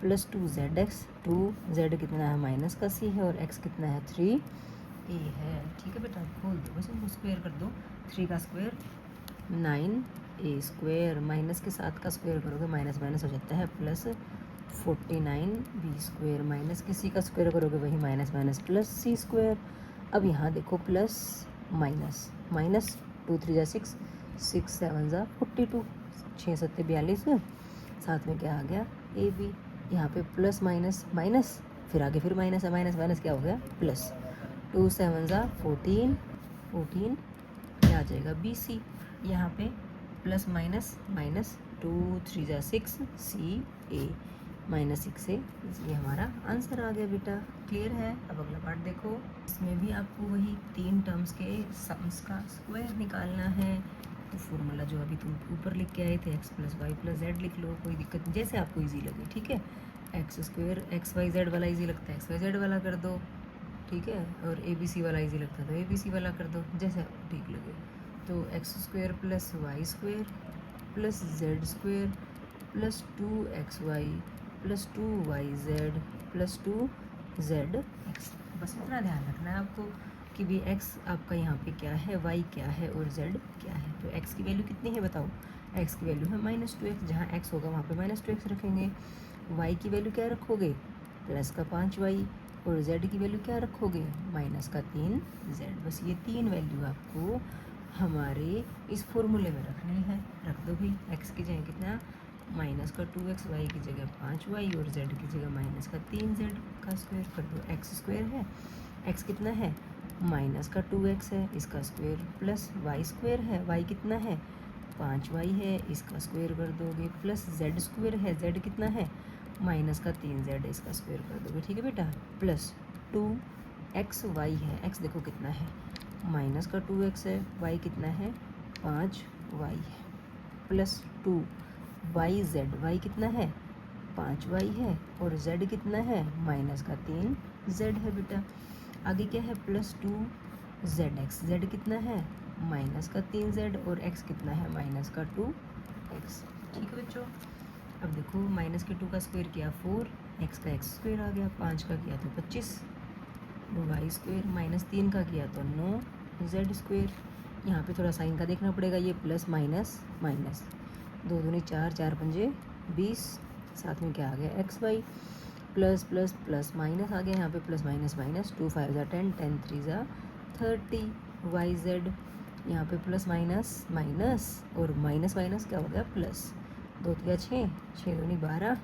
प्लस 2zx, 2z कितना है माइनस का c है और x कितना है 3a है। ठीक है बेटा, खोल दो बस इनको स्क्वायर कर दो, 3 का स्क्वायर 9a स्क्वायर, माइनस के 7 का स्क्वायर करोगे माइनस माइनस हो जाता है प्लस 49b स्क्वायर, माइनस के c का स्क्वायर करोगे वही minus minus plus c square. अब यहाँ देखो प्लस माइनस माइनस 2 3 6, 6 7 42, 6 7 42, साथ में क्या आ गया ए बी, यहाँ पे प्लस माइनस माइनस फिर आगे फिर माइनस है, माइनस माइनस क्या हो गया प्लस, 2 7 14, 14 क्या आ जाएगा बी सी, यहाँ पे प्लस माइनस माइनस 2 3 6 सी ए, -6 से ये हमारा आंसर आ गया बेटा। क्लियर है। अब अगला पार्ट देखो, इसमें भी आपको वही 3 टर्म्स के सम्स का स्क्वायर निकालना है। तो फॉर्मूला जो अभी तुम ऊपर लिख के आए थे x + y + z लिख लो, कोई दिक्कत नहीं, जैसे आपको ईजी लगे। ठीक है, x² XYZ वाला ईजी लगता है XYZ वाला कर दो, ठीक है, और ABC वाला ईजी लगता है तो ABC वाला कर दो, जैसे आपको ठीक लगे। तो x² + y² + z² + 2xy + 2yz + 2zx। बस इतना ध्यान रखना है आपको कि भी x आपका यहाँ पे क्या है, y क्या है और z क्या है। तो x की वैल्यू कितनी है बताओ? x की वैल्यू है -2x, जहाँ x होगा वहाँ पे -2x रखेंगे। y की वैल्यू क्या रखोगे? +5y। और z की वैल्यू क्या रखोगे? -3z। बस ये 3 वैल्यू आपको हमारे इस फॉर्मूले में रखनी है। रख दो भी। x की जगह कितना? -2x, y की जगह 5y और z की जगह -3z का स्क्वायर कर दो। x² है, x कितना है? -2x है, इसका स्क्वायर प्लस y² है, y कितना है? 5y है, इसका स्क्वायर कर दोगे, प्लस z² है, z कितना है? -3z, इसका स्क्वायर कर दोगे। ठीक है बेटा, प्लस 2xy है, x देखो कितना है? -2x है, y कितना है? 5y है, प्लस 2yz, y कितना है? 5y है, और z कितना है? -3z है बेटा। आगे क्या है? प्लस 2zx, z कितना है? -3z, और x कितना है? -2x। ठीक है बच्चों। अब देखो, -2 का स्क्वायर किया 4, x का x² आ गया, 5 का किया तो 25, y², -3 का किया तो 9z²। यहाँ पे थोड़ा साइन का देखना पड़ेगा, ये प्लस माइनस माइनस, 2 दूनी 4, 4 पंजे 20, साथ में क्या आ गया? xy, plus plus plus minus आ गया यहाँ पे, प्लस माइनस माइनस, 2 5 = 10, 10 3 = 30, yz, यहाँ पे प्लस माइनस माइनस, और माइनस माइनस क्या हो गया? प्लस, 2 3 6, 6 दूनी 12,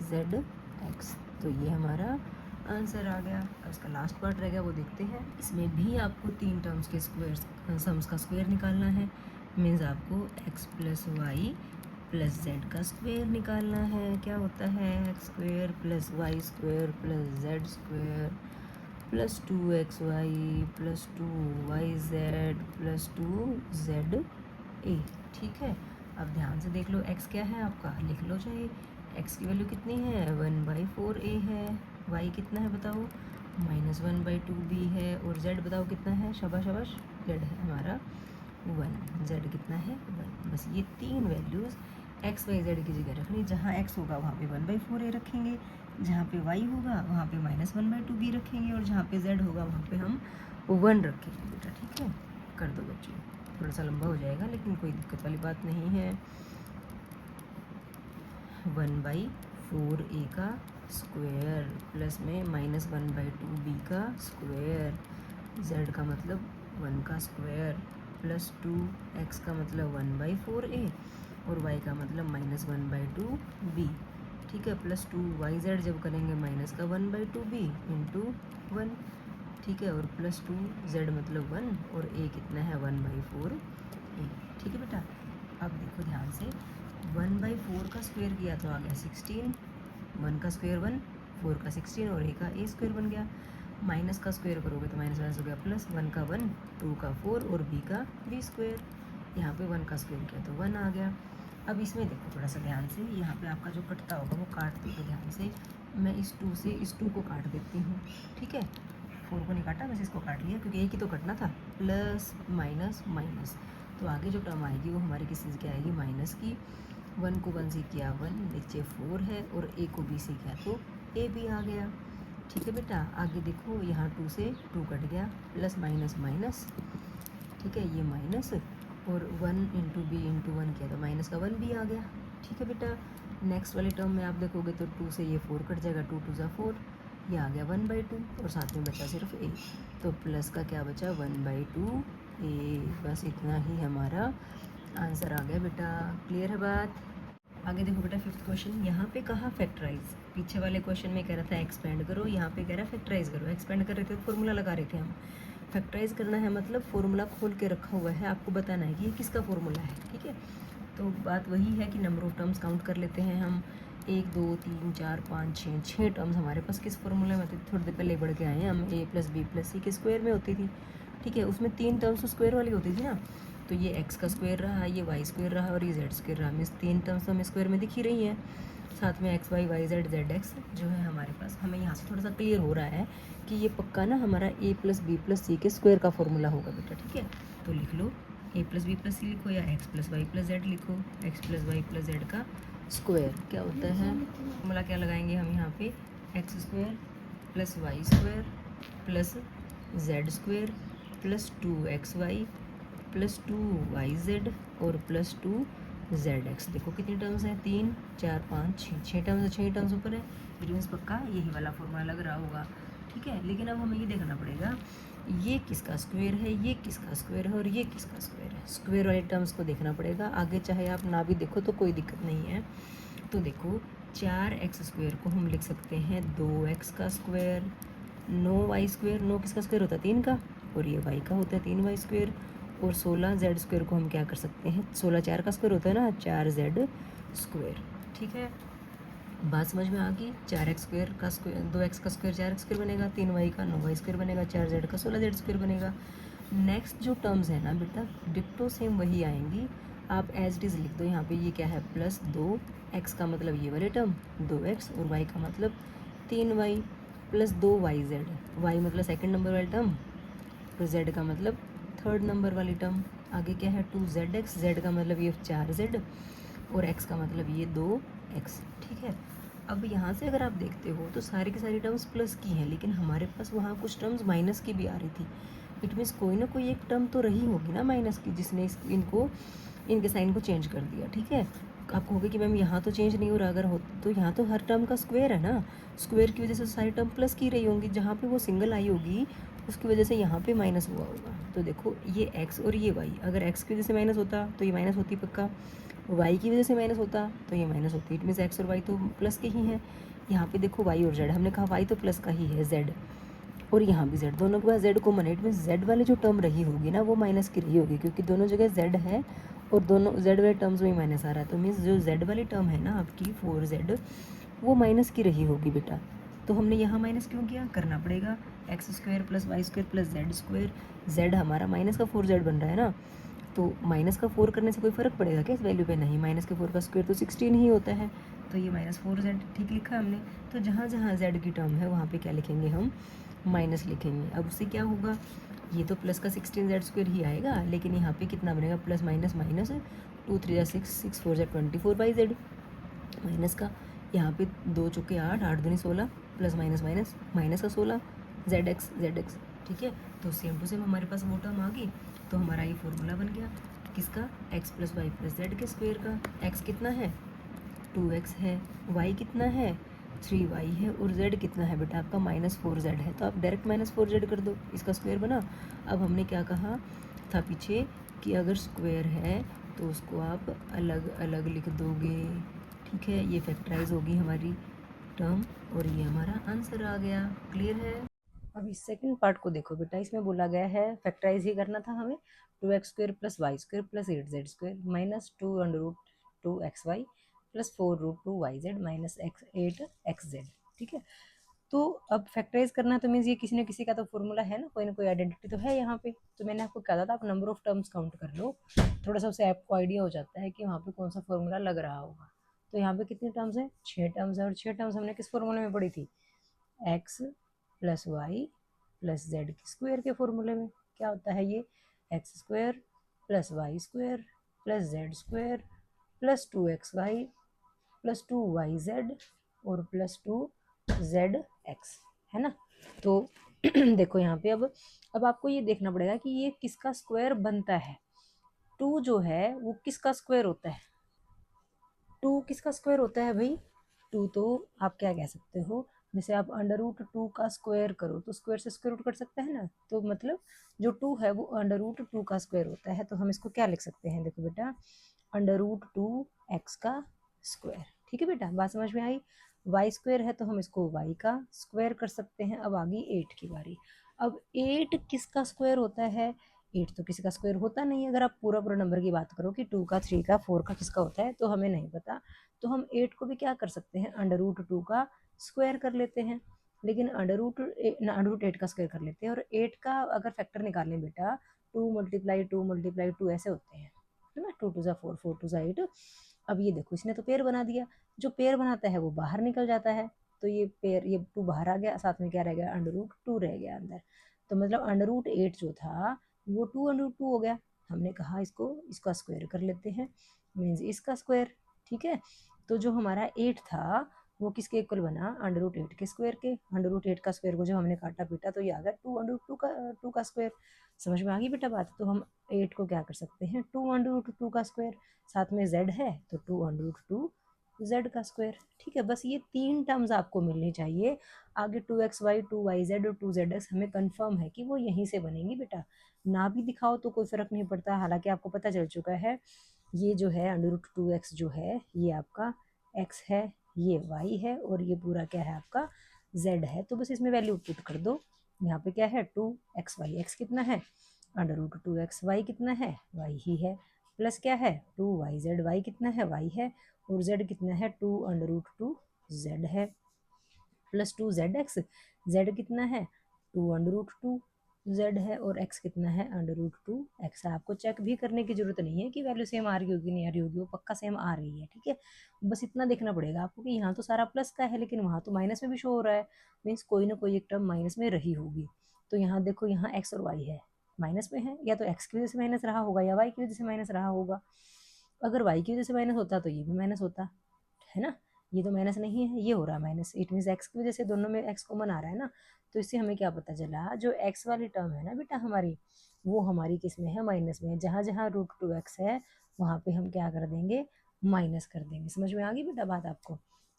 zx। तो ये हमारा आंसर आ गया। अब इसका लास्ट पार्ट रह गया, वो देखते हैं। इसमें भी आपको 3 टर्म्स के स्क्वायर सम्स का स्क्वायर निकालना है। मीन्स आपको x + y + z का स्क्वायर निकालना है। क्या होता है? x² + y² + z² + 2xy + 2yz + 2za। ठीक है, अब ध्यान से देख लो, x क्या है आपका? लिख लो चाहे। x की वैल्यू कितनी है? 1/4a है। y कितना है बताओ? -1/2b है। और z बताओ कितना है? शाबाश शाबाश, z है हमारा 1। z कितना है? 1। बस ये 3 वैल्यूज़ x y z की जगह रखनी। जहाँ x होगा वहाँ पे 1/4a रखेंगे, जहाँ पे y होगा वहाँ पे -1/2b रखेंगे, और जहाँ पे z होगा वहाँ पे हम 1 रखेंगे बेटा। ठीक है, कर दो बच्चों। थोड़ा सा लंबा हो जाएगा लेकिन कोई दिक्कत वाली बात नहीं है। 1/4a का स्क्वायर प्लस में -1/2b का स्क्वायर, z का मतलब 1 का स्क्वायर, प्लस 2x का मतलब 1/4a, और y का मतलब -1/2b। ठीक है, प्लस 2yz जब करेंगे -1/2b × 1। ठीक है, और प्लस 2z मतलब 1, और a कितना है? 1/4a। ठीक है बेटा। अब देखो ध्यान से, 1/4 का स्क्वायर किया तो आ गया 16, 1 का स्क्वायर 1, 4 का 16, और a का a² बन गया। माइनस का स्क्वायर करोगे तो माइनस माइनस हो गया प्लस, 1 का 1, 2 का 4, और b का b²। यहाँ पे 1 का स्क्वायर किया तो 1 आ गया। अब इसमें देखो थोड़ा सा ध्यान से, यहाँ पे आपका जो कटता होगा वो काट दो ध्यान से। मैं इस 2 से इस 2 को काट देती हूँ। ठीक है, 4 को नहीं काटा, बस इसको काट लिया क्योंकि एक ही तो कटना था। प्लस माइनस माइनस, तो आगे जो टर्म आएगी वो हमारी किस चीज़ की आएगी? माइनस की। 1 को 1 से किया 1, नीचे 4 है, और a को b से किया तो a भी आ गया। ठीक है बेटा, आगे देखो, यहाँ 2 से 2 कट गया, प्लस माइनस माइनस। ठीक है, ये माइनस, और 1 × b × 1 किया तो माइनस का 1 भी आ गया। ठीक है बेटा, नेक्स्ट वाले टर्म में आप देखोगे तो 2 से ये 4 कट जाएगा, 2 2 = 4, ये आ गया 1/2, और साथ में बचा सिर्फ a, तो प्लस का क्या बचा? 1/2a। बस इतना ही हमारा आंसर आ गया बेटा। क्लियर है बात? आगे देखो बेटा, 5th क्वेश्चन। यहाँ पे कहा फैक्टराइज? पीछे वाले क्वेश्चन में कह रहा था एक्सपेंड करो, यहाँ पे कह रहा है फैक्टराइज करो। एक्सपेंड कर रहे थे तो फॉर्मूला लगा रहे थे हम, फैक्टराइज करना है मतलब फॉर्मूला खोल के रखा हुआ है, आपको बताना है कि ये किसका फॉर्मूला है। ठीक है, तो बात वही है कि नंबर ऑफ टर्म्स काउंट कर लेते हैं हम। 1 2 3 4 5 6 टर्म्स हमारे पास किस फॉर्मूले में होती थी, थोड़ी देर पहले बढ़ के आए हैं हम, a plus b plus c के स्क्वायर में होती थी। ठीक है, उसमें 3 टर्म्स तो स्क्वायर वाली होती थी ना, तो ये x का स्क्वायर रहा, ये y स्क्वायर रहा और ये z स्क्वायर रहा। मीन्स 3 टर्म्स तो हमें स्क्वायर में दिख ही रही हैं, साथ में x y y z z x जो है हमारे पास। हमें यहाँ से थोड़ा सा क्लियर हो रहा है कि ये पक्का ना हमारा a plus b plus c के स्क्वायर का फॉर्मूला होगा बेटा। ठीक है, तो लिख लो a plus b plus c लिखो या x plus y plus z लिखो, x plus y plus z का स्क्वायर क्या होता है, फॉर्मूला क्या लगाएंगे हम यहाँ पे, x square plus y square plus z square plus 2xy plus 2yz और प्लस 2zx। देखो कितनी टर्म्स हैं, 3 4 5 6 टर्म्स है, 6 टर्म्स ऊपर है, इट मीन्स पक्का यही वाला फॉर्मूला लग रहा होगा। ठीक है, लेकिन अब हमें ये देखना पड़ेगा ये किसका स्क्वायर है, ये किसका स्क्वायर है और ये किसका स्क्वायर है। स्क्वायर वाले टर्म्स को देखना पड़ेगा, आगे चाहे आप ना भी देखो तो कोई दिक्कत नहीं है। तो देखो 4x स्क्वायर को हम लिख सकते हैं 2x का स्क्वायर, 9y स्क्वायर, 9 किसका स्क्वायर होता है 3 का, और ये y का होता है 3y स्क्वायर, और 16z स्क्वायर को हम क्या कर सकते हैं, 16 4 का स्क्वायर होता है ना, 4z स्क्वायर। ठीक है, बात समझ में आ गई। 4x स्क्वायर का स्क्वायर 2x का स्क्वायर 4x स्क्वायर बनेगा, 3y का 9y स्क्वायर बनेगा, 4z का 16z स्क्वायर बनेगा। नेक्स्ट जो टर्म्स है ना बेटा, डिक्टो सेम वही आएंगी, आप एज इट इज़ लिख दो यहाँ पे। ये क्या है, प्लस 2x का मतलब ये वाले टर्म 2x, और y का मतलब 3y प्लस 2yz, y मतलब सेकंड नंबर वाली टर्म, तो z का मतलब थर्ड नंबर वाली टर्म। आगे क्या है 2zx, z का मतलब ये 4z और x का मतलब ये 2x। ठीक है, अब यहाँ से अगर आप देखते हो तो सारी की सारी टर्म्स प्लस की हैं, लेकिन हमारे पास वहाँ कुछ टर्म्स माइनस की भी आ रही थी। इट मीन्स कोई ना कोई एक टर्म तो रही होगी ना माइनस की, जिसने इनको इनके साइन को चेंज कर दिया। ठीक है, आप कहोगे कि मैम यहाँ तो चेंज नहीं हो रहा, अगर हो तो यहाँ तो हर टर्म का स्क्वायर है ना, स्क्वायर की वजह से सारी टर्म प्लस की रही होंगी, जहाँ पे वो सिंगल आई होगी उसकी वजह से यहाँ पे माइनस हुआ होगा। तो देखो ये x और ये y, अगर x की वजह से माइनस होता तो ये माइनस होती पक्का, y की वजह से माइनस होता तो ये माइनस होती। इट मीन्स x और y तो प्लस के ही हैं। यहाँ पे देखो y और z, हमने कहा y तो प्लस का ही है, z और यहाँ भी z, दोनों के पास z कॉमन है। इट मीन्स z वाली जो टर्म रही होगी ना वो माइनस की रही होगी, क्योंकि दोनों जगह z है और दोनों z वाले टर्म्स में माइनस आ रहा है। तो मीन्स जो z वाली टर्म है ना आपकी 4z, वो माइनस की रही होगी बेटा। तो हमने यहाँ माइनस क्यों किया, करना पड़ेगा, x square plus y square plus z square, z हमारा माइनस का 4z बन रहा है ना, तो माइनस का 4 करने से कोई फ़र्क पड़ेगा क्या इस वैल्यू पे, नहीं, माइनस के 4 का स्क्वायर तो 16 ही होता है, तो ये माइनस 4z ठीक लिखा हमने। तो जहाँ जहाँ z की टर्म है वहाँ पे क्या लिखेंगे हम, माइनस लिखेंगे। अब उससे क्या होगा, ये तो प्लस का 16z स्क्वायर ही आएगा, लेकिन यहाँ पे कितना बनेगा, plus minus minus 2 3 6 6 4 24/z minus का, यहाँ पे 2 चौके 8 8 दूनी 16 प्लस माइनस माइनस माइनस का 16 z x। ठीक है, तो सेम टू सेम हमारे पास वो टर्म आ गई। तो हमारा ये फॉर्मूला बन गया किसका, x plus y plus z के स्क्वायर का। x कितना है 2x है, y कितना है 3y है और z कितना है बेटा आपका -4z है। तो आप डायरेक्ट -4z कर दो, इसका स्क्वायर बना। अब हमने क्या कहा था पीछे कि अगर स्क्वायर है तो उसको आप अलग अलग लिख दोगे। ठीक है, ये फैक्टराइज होगी हमारी टर्म और ये हमारा आंसर आ गया। क्लियर है। अब इस सेकंड पार्ट को देखो बेटा, इसमें बोला गया है फैक्टराइज ही करना था हमें, 2x स्क्वायर plus y square plus 8z square minus 2√2xy plus 4√2yz minus 8xz। ठीक है, तो अब फैक्टराइज करना तो मीन्स ये किसी न किसी का तो फॉर्मूला है ना कोई आइडेंटिटी तो है यहाँ पे। तो मैंने आपको कहा था आप नंबर ऑफ टर्म्स काउंट कर लो, थोड़ा सा उससे आपको आइडिया हो जाता है कि वहाँ पे कौन सा फॉर्मूला लग रहा होगा। तो यहाँ पे कितनी टर्म्स है, 6 टर्म्स है, और 6 टर्म्स हमने किस फॉर्मूले में पढ़ी थी, x plus y plus z के स्क्वायर के फॉर्मूले में। क्या होता है ये, x square plus y square plus z square plus 2xy plus 2yz और प्लस 2zx, है ना। तो देखो यहाँ पे अब आपको ये देखना पड़ेगा कि ये किसका स्क्वायर बनता है। 2 जो है वो किसका स्क्वायर होता है, 2 किसका स्क्वायर होता है भाई, 2 तो आप क्या कह सकते हो, जैसे आप √2 का स्क्वायर करो तो स्क्वायर से स्क्वायर रूट कर सकते हैं ना, तो मतलब जो 2 है वो √2 का स्क्वायर होता है। तो हम इसको क्या लिख सकते हैं, देखो बेटा √2x का स्क्वायर। ठीक है बेटा, बात समझ में आई। वाई स्क्वायर है तो हम इसको y का स्क्वायर कर सकते हैं। अब आ गई 8 की बारी। अब 8 किसका स्क्वायर होता है, 8 तो किसी का स्क्वायर होता नहीं है। अगर आप पूरा पूरा नंबर की बात करो कि 2 का 3 का 4 का किसका होता है तो हमें नहीं पता, तो हम 8 को भी क्या कर सकते हैं, √2 का स्क्वायर कर लेते हैं। लेकिन √8 का स्क्वायर कर लेते हैं, और 8 का अगर फैक्टर निकालें बेटा, 2 × 2 × 2 ऐसे होते हैं, है ना, 2 × 2 = 4, 4 × 2 = 8। अब ये देखो इसने तो पेयर बना दिया, जो पेयर बनाता है वो बाहर निकल जाता है, तो ये पेयर, ये 2 बाहर आ गया, साथ में क्या रह गया, √2 रह गया अंदर। तो मतलब √8 जो था वो 2 √2 हो गया। हमने कहा इसको, इसका स्क्वायर कर लेते हैं, मीन्स इसका स्क्वायर। ठीक है, तो जो हमारा 8 था वो किसके इक्वल बना, √8 के स्क्वायर के। √8 का स्क्वायर को जब हमने काटा पीटा तो ये आ गया 2 का स्क्वायर। समझ में आ गई बेटा बात। तो हम 8 को क्या कर सकते हैं, 2 का स्क्वायर, साथ में z है तो 2 √2 z का स्क्वायर। ठीक है, बस ये 3 टर्म्स आपको मिलनी चाहिए। आगे 2xy 2yz और 2zx हमें कंफर्म है कि वो यहीं से बनेंगी बेटा, ना भी दिखाओ तो कोई फर्क नहीं पड़ता। हालांकि आपको पता चल चुका है ये जो है √2x जो है ये आपका x है, ये y है, और ये पूरा क्या है आपका z है। तो बस इसमें वैल्यू पुट कर दो। यहाँ पे क्या है 2xy, x कितना है, √2xy कितना है, y ही है, प्लस क्या है 2yz, y कितना है, y है, और z कितना है 2 √2z है, प्लस 2zx, z कितना है 2 √2z है, और x कितना है √2x है। आपको चेक भी करने की जरूरत नहीं है कि वैल्यू सेम आ रही होगी नहीं आ रही होगी, वो पक्का सेम आ रही है। ठीक है, बस इतना देखना पड़ेगा आपको कि यहाँ तो सारा प्लस का है लेकिन वहाँ तो माइनस में भी शो हो रहा है, मीन्स कोई ना कोई एक टर्म माइनस में रही होगी। तो यहाँ देखो, यहाँ x और y है माइनस में है, या तो x की वजह से माइनस रहा होगा या y की वजह से माइनस रहा होगा। अगर y की वजह से माइनस होता तो ये भी माइनस होता, है ना। ये तो माइनस नहीं है, ये हो रहा है माइनस, इट मीन्स एक्स की वजह से दोनों में एक्स कॉमन आ रहा है ना। तो इससे हमें क्या पता चला, जो एक्स वाली टर्म है ना बेटा हमारी, वो हमारी किस में है, माइनस में है। जहाँ जहाँ √2x है वहाँ पे हम क्या कर देंगे, माइनस कर देंगे। समझ में आ गई बेटा बात आपको।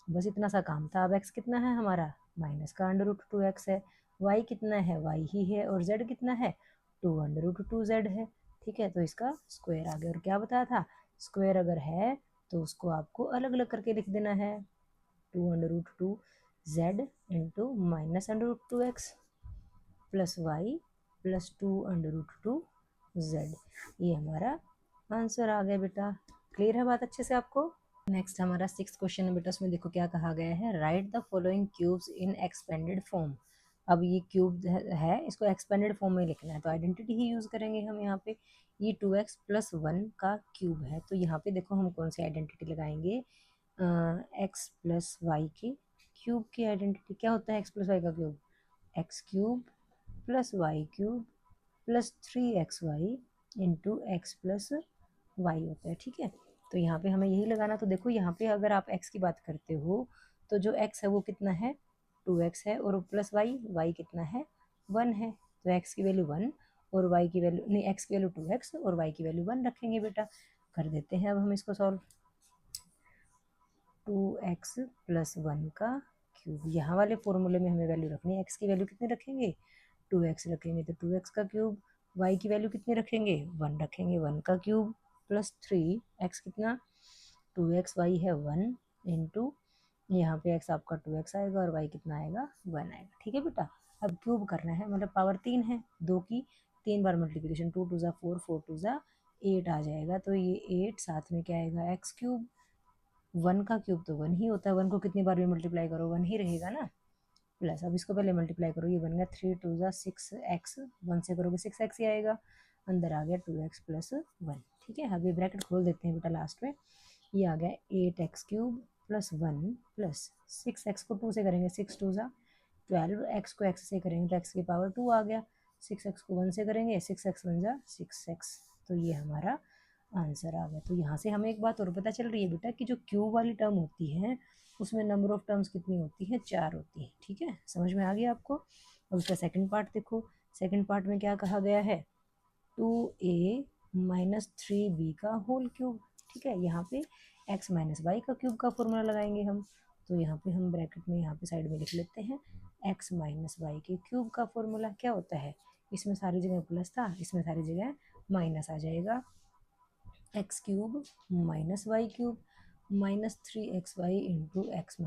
बस इतना सा काम था। अब एक्स कितना है हमारा, माइनस का √2x है, वाई कितना है, वाई ही है, और जेड कितना है 2 √2z है। ठीक है, तो इसका स्क्वायर आ गया। और क्या बताया था, स्क्वायर अगर है तो उसको आपको अलग अलग करके लिख देना है, 2 √2z into minus √2x plus y plus 2 √2z। ये हमारा आंसर आ गया बेटा। क्लियर है बात अच्छे से आपको। नेक्स्ट हमारा 6th क्वेश्चन है बेटा, उसमें देखो क्या कहा गया है, right the following cubes in expanded form. अब ये क्यूब है, इसको एक्सपेंडेड फॉर्म में लिखना है, तो आइडेंटिटी ही यूज़ करेंगे हम यहाँ पे। ये 2x+1 का क्यूब है, तो यहाँ पे देखो हम कौन सी आइडेंटिटी लगाएंगे, x+y के क्यूब की आइडेंटिटी। क्या होता है x+y का cube, x³ + y³ +3xy into x+y होता है। ठीक है, तो यहाँ पे हमें यही लगाना। तो देखो यहाँ पे अगर आप x की बात करते हो तो जो x है वो कितना है 2x है, और प्लस y कितना है 1 है। तो x की वैल्यू 1 और y की वैल्यू नहीं, x की वैल्यू 2x और y की वैल्यू 1 रखेंगे बेटा। कर देते हैं अब हम इसको सॉल्व। 2x+1 का क्यूब, यहाँ वाले फॉर्मूले में हमें वैल्यू रखनी है। x की वैल्यू कितनी रखेंगे 2x रखेंगे, तो 2x का क्यूब। y की वैल्यू कितनी रखेंगे 1 रखेंगे, 1 का क्यूब प्लस 3x कितना 2xy है 1 इंटू यहाँ पे x आपका 2x आएगा और y कितना आएगा 1 आएगा। ठीक है बेटा, अब क्यूब करना है, मतलब पावर 3 है, 2 की 3 बार मल्टीप्लिकेशन, 2 × 2 = 4, 4 × 2 = 8 आ जाएगा। तो ये 8 साथ में क्या आएगा x³। 1 का क्यूब तो 1 ही होता है, 1 को कितनी बार भी मल्टीप्लाई करो 1 ही रहेगा ना। प्लस अब इसको पहले मल्टीप्लाई करो, ये बन गया 3 × 2 = 6x, 1 से करोगे 6x ही आएगा, अंदर आ गया 2x+1। ठीक है, अब ये ब्रैकेट खोल देते हैं बेटा लास्ट में। ये आ गया 8x³ + 1 प्लस 6x को 2 से करेंगे 6 × 2 = 12, x को x से करेंगे तो x की पावर 2 आ गया, 6x को 1 से करेंगे 6x बन जा 6x। तो ये हमारा आंसर आ गया। तो यहाँ से हमें एक बात और पता चल रही है बेटा कि जो क्यूब वाली टर्म होती है उसमें नंबर ऑफ टर्म्स कितनी होती है, 4 होती है। ठीक है, समझ में आ गया आपको। अब उसका सेकंड पार्ट देखो, सेकंड पार्ट में क्या कहा गया है, 2a - 3b का होल क्यूब। ठीक है, यहाँ पे x - y का क्यूब का फॉर्मूला लगाएंगे हम। तो यहाँ पे हम ब्रैकेट में यहाँ पे साइड में लिख लेते हैं x - y के क्यूब का फॉर्मूला क्या होता है, इसमें सारी जगह प्लस था, इसमें सारी जगह माइनस आ जाएगा। x³ - y³ -3xy into x -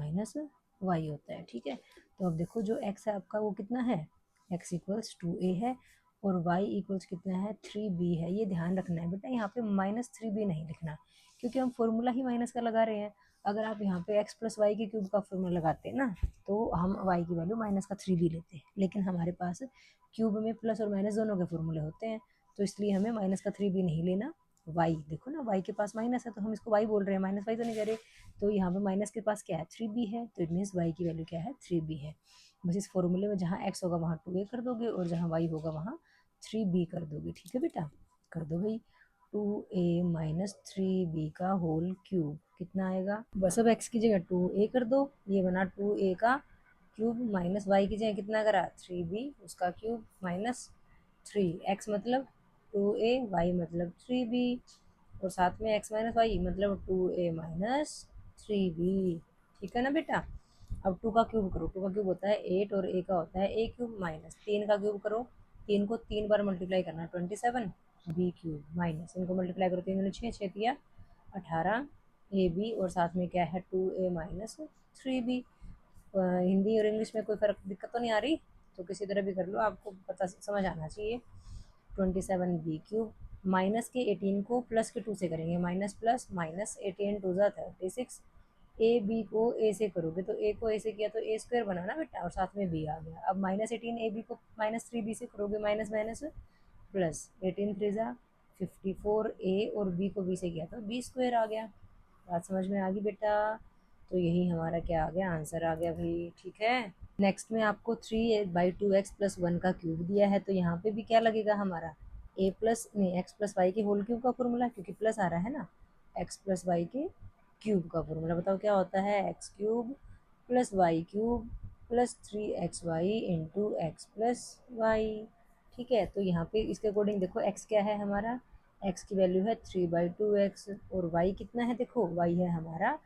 y होता है। ठीक है, तो अब देखो जो x है आपका वो कितना है, x = 2a है और y = कितना है 3b है। ये ध्यान रखना है बेटा, यहाँ पे -3b नहीं लिखना क्योंकि हम फॉर्मूला ही माइनस का लगा रहे हैं। अगर आप यहाँ पे x प्लस वाई के क्यूब का फॉर्मूला लगाते हैं ना, तो हम y की वैल्यू -3b लेते हैं, लेकिन हमारे पास क्यूब में प्लस और माइनस दोनों के फॉर्मूले होते हैं, तो इसलिए हमें -3b नहीं लेना। y देखो ना, y के पास माइनस है तो हम इसको y बोल रहे हैं, माइनस वाई तो नहीं कह रहे। तो यहाँ पे माइनस के पास क्या है, 3b है, तो इट मीन्स y की वैल्यू क्या है, 3b है। बस इस फॉर्मूले में जहाँ x होगा वहाँ 2a कर दोगे, और जहाँ y होगा वहाँ 3b कर दोगे। ठीक है बेटा, कर दो भाई। 2a माइनस 3b का होल क्यूब कितना आएगा, बस अब x की जगह 2a कर दो, ये बना 2a का क्यूब, माइनस y की जगह कितना करा, 3b उसका क्यूब माइनस 3x मतलब 2a, y मतलब 3b, और साथ में x माइनस वाई मतलब 2a माइनस 3b। ठीक है ना बेटा। अब 2 का क्यूब करो, 2 का क्यूब होता है 8 और a का होता है a क्यूब, माइनस 3 का क्यूब करो, 3 को 3 बार मल्टीप्लाई करना 27 b क्यूब, माइनस इनको मल्टीप्लाई करो, 3 दूनी 6, 6 दिया 18 ab, और साथ में क्या है 2a माइनस 3b। हिंदी और इंग्लिश में कोई फर्क दिक्कत तो नहीं आ रही, तो किसी तरह भी कर लो, आपको पता समझ आना चाहिए। 27b क्यूब, माइनस के 18 को प्लस के 2 से करेंगे, माइनस प्लस माइनस 18 टू ज़ा 36, ए बी को ए से करोगे तो ए को ए से किया तो ए स्क्वायर बना ना बेटा, और साथ में बी आ गया। अब -18 ए बी को -3b से करोगे, माइनस माइनस प्लस 18 3 ज़ा 54, ए और बी को बी से किया तो बी स्क्वायर आ गया। बात समझ में आ गई बेटा। तो यही हमारा क्या आ गया, आंसर आ गया भाई। ठीक है, नेक्स्ट में आपको 3/2x प्लस 1 का क्यूब दिया है, तो यहाँ पे भी क्या लगेगा हमारा, a प्लस नहीं x प्लस वाई के होल क्यूब का फॉर्मूला, क्योंकि प्लस आ रहा है ना, x प्लस वाई के क्यूब का फॉर्मूला। बताओ क्या होता है, x cube plus y cube plus 3xy into x plus y. ठीक है, तो यहाँ पे इसके अकॉर्डिंग देखो x क्या है हमारा, x की वैल्यू है 3/2x, और y कितना है, देखो y है हमारा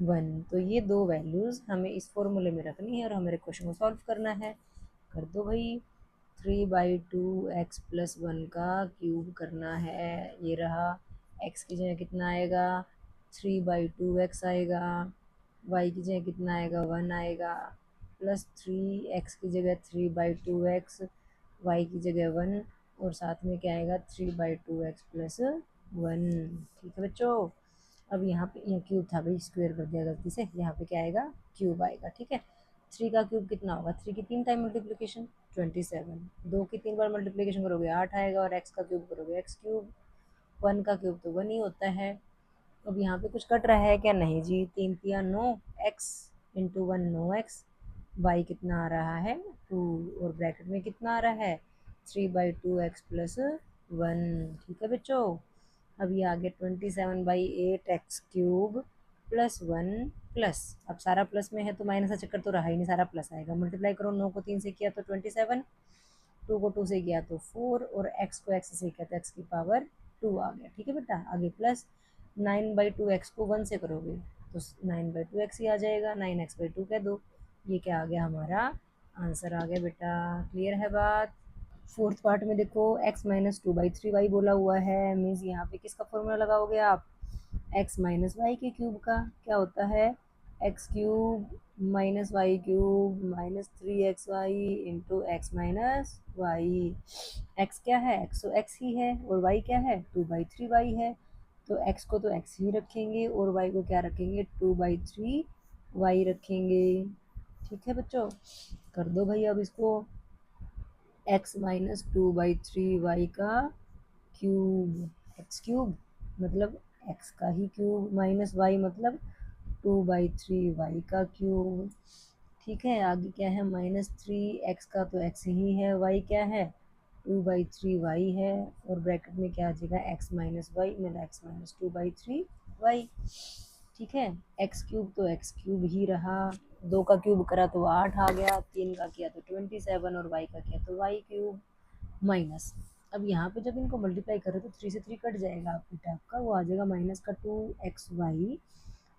1। तो ये दो वैल्यूज़ हमें इस फॉर्मूले में रखनी है और हमारे क्वेश्चन को सॉल्व करना है। कर दो भाई। 3/2x प्लस 1 का क्यूब करना है, ये रहा। x की जगह कितना आएगा, 3/2x आएगा, y की जगह कितना आएगा, 1 आएगा, प्लस 3x की जगह 3/2x, y की जगह 1, और साथ में क्या आएगा 3/2x प्लस 1। ठीक है बच्चों। अब यहाँ पे यह क्यूब था भाई, स्क्वायर कर दिया गलती से, यहाँ पे क्या आएगा, क्यूब आएगा। ठीक है, 3 का क्यूब कितना होगा, 3 की 3 टाइम मल्टीप्लिकेशन 27, 2 की 3 बार मल्टीप्लिकेशन करोगे 8 आएगा, और x का क्यूब करोगे x क्यूब, 1 का क्यूब तो 1 ही होता है। अब यहाँ पे कुछ कट रहा है क्या, नहीं जी, 3 तिया 9, x इंटू 1 9x, y कितना आ रहा है 2, और ब्रैकेट में कितना आ रहा है 3/2x प्लस 1। ठीक है बच्चों। अब ये आ गया 27/8x क्यूब प्लस 1 प्लस, अब सारा प्लस में है तो माइनस का चक्कर तो रहा ही नहीं, सारा प्लस आएगा। मल्टीप्लाई करो, 9 को 3 से किया तो 27, 2 को 2 से किया तो 4, और x को x से किया तो x की पावर 2 आ गया। ठीक है बेटा, आगे प्लस 9/2x को 1 से करोगे तो 9/2x ही आ जाएगा, 9x/2 कह दो, ये क्या आ गया हमारा आंसर आ गया बेटा। क्लियर है बात। फोर्थ पार्ट में देखो x माइनस 2/3y बोला हुआ है, मीन्स यहाँ पे किसका फॉर्मूला लगाओगे आप, x माइनस वाई के क्यूब का। क्या होता है, x cube minus y cube minus 3xy into x minus y. x क्या है, x तो x ही है, और y क्या है 2/3y है, तो x को तो x ही रखेंगे, और y को क्या रखेंगे 2/3y रखेंगे। ठीक है बच्चों, कर दो भाई अब इसको, x माइनस 2/3y का क्यूब, एक्स क्यूब मतलब x का ही क्यूब, माइनस y मतलब 2/3y का क्यूब। ठीक है, आगे क्या है, -3x का तो x ही है, y क्या है 2/3y है, और ब्रैकेट में क्या आ जाएगा x माइनस वाई मतलब x माइनस 2/3y। ठीक है, एक्स क्यूब तो एक्स क्यूब ही रहा, 2 का क्यूब करा तो 8 आ गया, 3 का किया तो 27, और y का किया तो y क्यूब माइनस। अब यहाँ पे जब इनको मल्टीप्लाई करो तो 3 से 3 कट जाएगा बेटा आपका, वो आ जाएगा माइनस का 2xy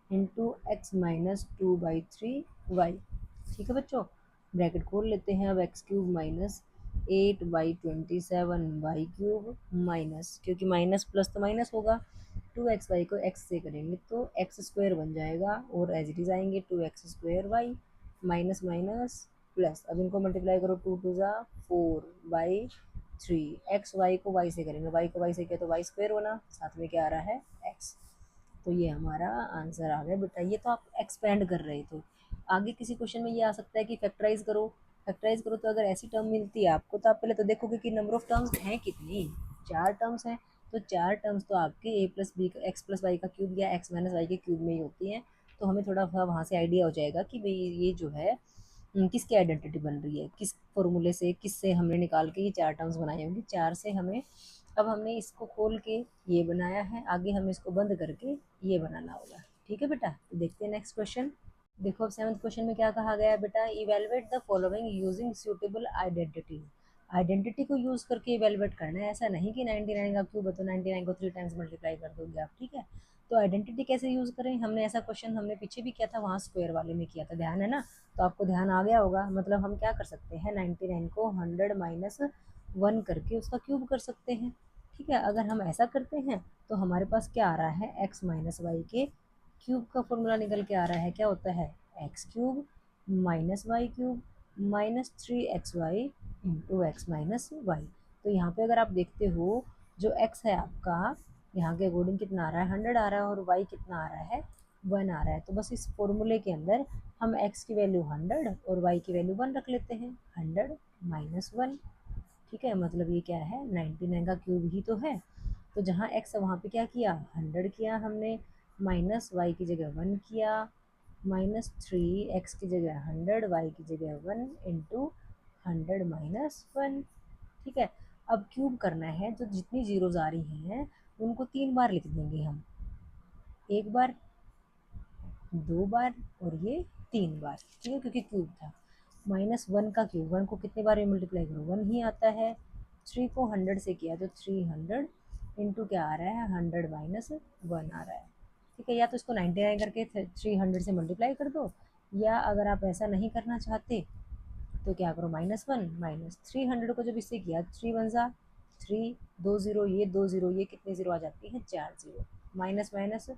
into x minus 2/3y। ठीक है बच्चों, ब्रैकेट खोल लेते हैं। अब x cube minus 8/27 y cube minus, क्योंकि माइनस प्लस तो माइनस होगा, 2xy को x से करेंगे तो एक्स स्क्वायर बन जाएगा, और एज इट इज आएंगे 2x² माइनस माइनस प्लस। अब इनको मल्टीप्लाई करो, 2 2 ज़ा 4/3, एक्स वाई को वाई से करेंगे, वाई को वाई से किया तो वाई स्क्वायर होना, साथ में क्या आ रहा है x। तो ये हमारा आंसर आ गया बेटा। ये तो आप एक्सपेंड कर रहे थे। आगे किसी क्वेश्चन में ये आ सकता है कि फैक्टराइज करो। फैक्टराइज करो तो अगर ऐसी टर्म मिलती है आपको तो आप पहले तो देखोगे कि नंबर ऑफ टर्म्स हैं कितनी। 4 टर्म्स हैं, तो 4 टर्म्स तो आपके a plus b x plus y का क्यूब या एक्स माइनस वाई के क्यूब में ही होती हैं। तो हमें थोड़ा सा वहाँ से आइडिया हो जाएगा कि भाई ये जो है किसकी आइडेंटिटी बन रही है, किस फॉर्मूले से, किससे हमने निकाल के ये 4 टर्म्स बनाई होंगी। 4 से हमें अब हमने इसको खोल के ये बनाया है, आगे हमें इसको बंद करके ये बनाना होगा। ठीक है बेटा, तो देखते हैं नेक्स्ट क्वेश्चन। देखो अब 7th क्वेश्चन में क्या कहा गया है बेटा, evaluate the following using suitable identities. Identity को यूज करके इवेलुएट करना है, ऐसा नहीं कि 99 का क्यूब है तो 99 को 3 टाइम्स मल्टीप्लाई कर दोगे आप। ठीक है, तो आइडेंटिटी कैसे यूज करें, हमने ऐसा क्वेश्चन हमने पीछे भी किया था, वहाँ स्क्वायर वाले में किया था, ध्यान है ना। तो आपको ध्यान आ गया होगा। मतलब हम क्या कर सकते हैं, 99 को 100 माइनस 1 करके उसका क्यूब कर सकते हैं। ठीक है, अगर हम ऐसा करते हैं तो हमारे पास क्या आ रहा है, एक्स माइनस वाई के क्यूब का फॉर्मूला निकल के आ रहा है। क्या होता है, x cube minus y cube minus 3xy into x minus y. तो यहाँ पे अगर आप देखते हो जो x है आपका, यहाँ के अकॉर्डिंग कितना आ रहा है, 100 आ रहा है, और y कितना आ रहा है, 1 आ रहा है। तो बस इस फॉर्मूले के अंदर हम x की वैल्यू 100 और y की वैल्यू 1 रख लेते हैं, 100 माइनस 1। ठीक है, मतलब ये क्या है, 99 का क्यूब ही तो है। तो जहाँ x है वहाँ पे क्या किया, 100 किया हमने, माइनस y की जगह 1 किया, माइनस 3, x की जगह 100 y की जगह 1 इंटू 100 माइनस 1। ठीक है, अब क्यूब करना है, तो जितनी जीरोज आ रही हैं उनको 3 बार लिख देंगे हम, एक बार, 2 बार और ये 3 बार। ठीक है, क्योंकि क्यूब था। माइनस 1 का क्यूब, 1 को कितने बार में मल्टीप्लाई करो, 1 ही आता है। 3 को 100 से किया तो 300 इंटू क्या आ रहा है, 100 माइनस 1 आ रहा है। ठीक है, या तो इसको 99 करके 300 से मल्टीप्लाई कर दो, या अगर आप ऐसा नहीं करना चाहते तो क्या करो, -1 माइनस 300 को जब इससे किया, 3 वन ज़ा 3, 2 ज़ीरो, ये 2 ज़ीरो, ये कितने ज़ीरो आ जाती हैं, 4 ज़ीरो, माइनस माइनस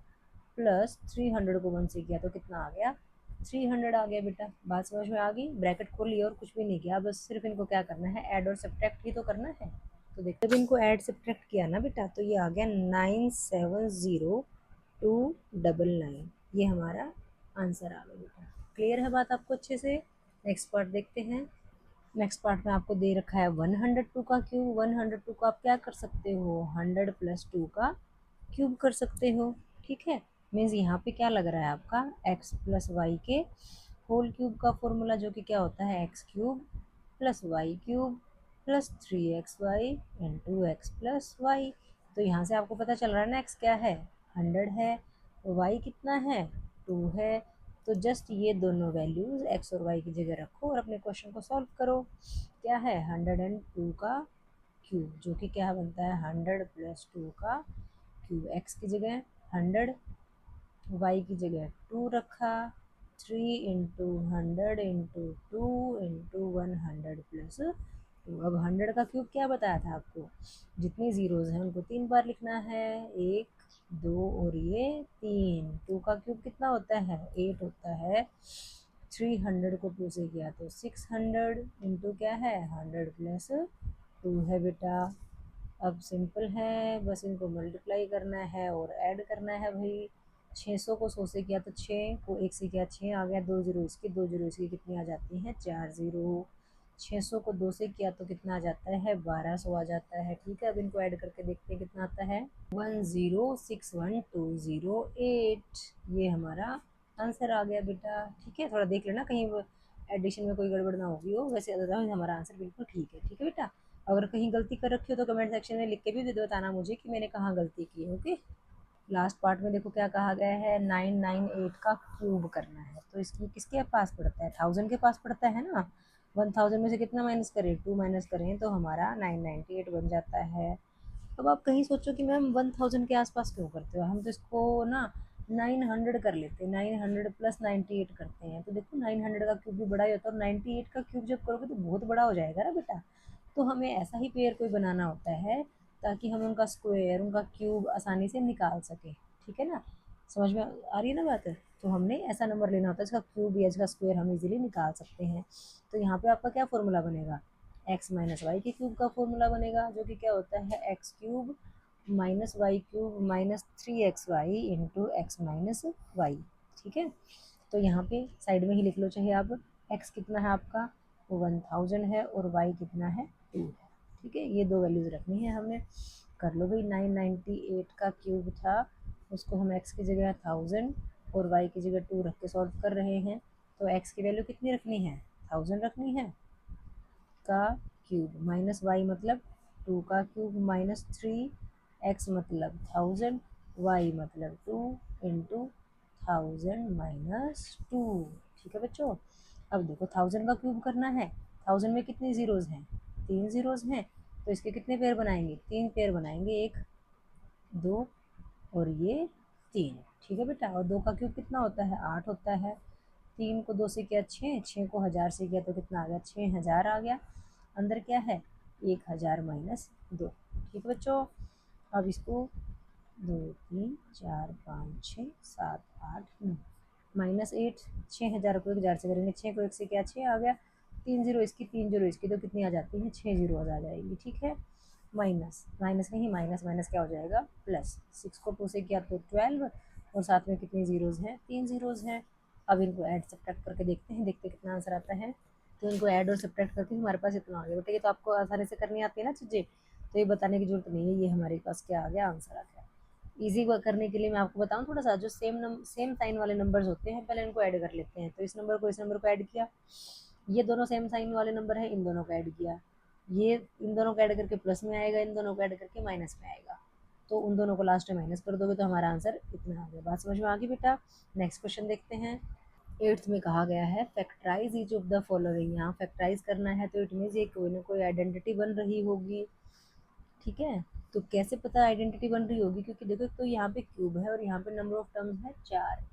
प्लस 300 को 1 से किया तो कितना आ गया, 300 आ गया। बेटा बात समझ में आ गई, ब्रैकेट खोल लिया और कुछ भी नहीं किया, बस सिर्फ इनको क्या करना है, ऐड और सब्ट्रैक्ट ही तो करना है। तो देखो जब इनको ऐड सब्ट्रैक्ट किया ना बेटा, तो ये आ गया 970299, ये हमारा आंसर आ गया बेटा। क्लियर है बात आपको अच्छे से। नेक्स्ट पार्ट देखते हैं। नेक्स्ट पार्ट में आपको दे रखा है 102 का क्यूब। 102 को आप क्या कर सकते हो, 100 प्लस 2 का क्यूब कर सकते हो। ठीक है, मीन्स यहाँ पे क्या लग रहा है आपका, x प्लस वाई के होल क्यूब का फॉर्मूला, जो कि क्या होता है, x cube plus y cube plus 3xy into x plus y. तो यहाँ से आपको पता चल रहा है ना, x क्या है, 100 है, y कितना है, 2 है। तो जस्ट ये दोनों वैल्यूज़ x और y की जगह रखो और अपने क्वेश्चन को सॉल्व करो। क्या है, 102 का क्यूब, जो कि क्या बनता है, 100 प्लस 2 का क्यूब। x की जगह 100, y की जगह 2 रखा, 3 इंटू 100 इंटू 2 इंटू 100 प्लस 2। अब 100 का क्यूब क्या बताया था आपको, जितनी ज़ीरोज़ हैं उनको 3 बार लिखना है, 1, 2 और ये 3। 2 का क्यूब कितना होता है, 8 होता है। 300 को 2 से किया तो 600 इंटू क्या है, 100 प्लस 2 है बेटा। अब सिंपल है, बस इनको मल्टीप्लाई करना है और ऐड करना है भाई। 600 को 100 से किया तो 6 को 1 से किया 6 आ गया, 2 ज़ीरो इसकी, 2 ज़ीरो इसकी, कितनी आ जाती हैं, 4 ज़ीरो। 600 को 2 से किया तो कितना आ जाता है, 1200 आ जाता है। ठीक है, अब इनको ऐड करके देखते हैं कितना आता है, 1061208। ये हमारा आंसर आ गया बेटा। ठीक है, थोड़ा देख लेना कहीं एडिशन में कोई गड़बड़ ना होगी हो, वैसे हमारा आंसर बिल्कुल ठीक है। ठीक है बेटा, अगर कहीं गलती कर रखी हो तो कमेंट सेक्शन में लिख के भी बताना मुझे कि मैंने कहाँ गलती की है। ओके, लास्ट पार्ट में देखो क्या कहा गया है, 998 का क्यूब करना है। तो इसकी किसके पास पड़ता है, 1000 के पास पड़ता है ना। 1000 में से कितना माइनस करें, 2 माइनस करें तो हमारा 998 बन जाता है। अब आप कहीं सोचो कि मैम 1000 के आसपास क्यों करते हो, हम तो इसको ना 900 कर लेते हैं, 900 प्लस 98 करते हैं। तो देखो 900 का क्यूब भी बड़ा ही होता है, और 98 का क्यूब जब करोगे तो बहुत बड़ा हो जाएगा ना बेटा। तो हमें ऐसा ही पेयर कोई बनाना होता है ताकि हम उनका स्क्वायर, उनका क्यूब आसानी से निकाल सकें। ठीक है ना, समझ में आ रही है ना बात है। तो हमने ऐसा नंबर लेना होता है इसका क्यूब या इसका स्क्वायर हम इजीली निकाल सकते हैं। तो यहाँ पे आपका क्या फॉर्मूला बनेगा, एक्स माइनस वाई के क्यूब का फॉर्मूला बनेगा, जो कि क्या होता है, x cube minus y cube minus 3xy into x minus y. ठीक है, तो यहाँ पे साइड में ही लिख लो चाहे आप। x कितना है आपका, 1000 है, और y कितना है, 2 है। ठीक है, ये दो वैल्यूज़ रखनी है हमने। कर लो भाई, 998 का क्यूब था, उसको हम x की जगह 1000 और y की जगह 2 रख के सॉल्व कर रहे हैं। तो x की वैल्यू कितनी रखनी है, 1000 रखनी है का क्यूब, माइनस वाई मतलब 2 का क्यूब माइनस 3x मतलब 1000, y मतलब 2 इंटू 1000 माइनस 2। ठीक है बच्चों, अब देखो 1000 का क्यूब करना है, 1000 में कितनी ज़ीरोज़ हैं, 3 ज़ीरोज़ हैं, तो इसके कितने पेयर बनाएंगे, 3 पेयर बनाएंगे, 1 2 और ये 3। ठीक है बेटा, और 2 का क्यूब कितना होता है, 8 होता है। 3 को 2 से किया 6, 6 को 1000 से किया तो कितना आ गया, 6000 आ गया। अंदर क्या है, 1000 माइनस 2। ठीक है बच्चों, अब इसको 2 3 4 5 6 7 8 9 माइनस 8, 6000 को 1000 से करेंगे, 6 को 1 से किया 6 आ गया, 3 जीरो इसकी 3 जीरो इसकी, तो कितनी आ जाती है, 6 जीरो आ जाएगी। ठीक है, माइनस माइनस नहीं, माइनस माइनस क्या हो जाएगा, प्लस। 6 को 2 से किया तो 12, और साथ में कितनी ज़ीरोज़ हैं, 3 ज़ीरोज़ हैं। अब इनको ऐड सब्ट्रैक्ट करके देखते हैं, देखते कितना आंसर आता है। तो इनको ऐड और सब्ट्रैक्ट करके हमारे पास इतना आ गया। बेटा ये तो आपको आसानी से करनी आती है ना चीज़ें, तो ये बताने की जरूरत नहीं है, ये हमारे पास क्या आ गया, आंसर आ गया। ईजी करने के लिए मैं आपको बताऊं थोड़ा सा, जो सेम साइन वाले नंबर्स होते हैं पहले इनको ऐड कर लेते हैं। तो इस नंबर को इस नंबर को ऐड किया, ये दोनों सेम साइन वाले नंबर है, इन दोनों को ऐड किया, ये इन दोनों को ऐड करके प्लस में आएगा, इन दोनों को ऐड करके माइनस में आएगा, तो उन दोनों को लास्ट में माइनस कर दोगे तो हमारा आंसर इतना आ गया। बात समझ में आ गई बेटा। नेक्स्ट क्वेश्चन देखते हैं। 8th में कहा गया है factorise each of the following. यहाँ फैक्टराइज करना है तो इट मीन्स ये कोई ना कोई आइडेंटिटी बन रही होगी। ठीक है, तो कैसे पता आइडेंटिटी बन रही होगी, क्योंकि देखो तो यहाँ पे क्यूब है और यहाँ पे नंबर ऑफ टर्म्स है 4।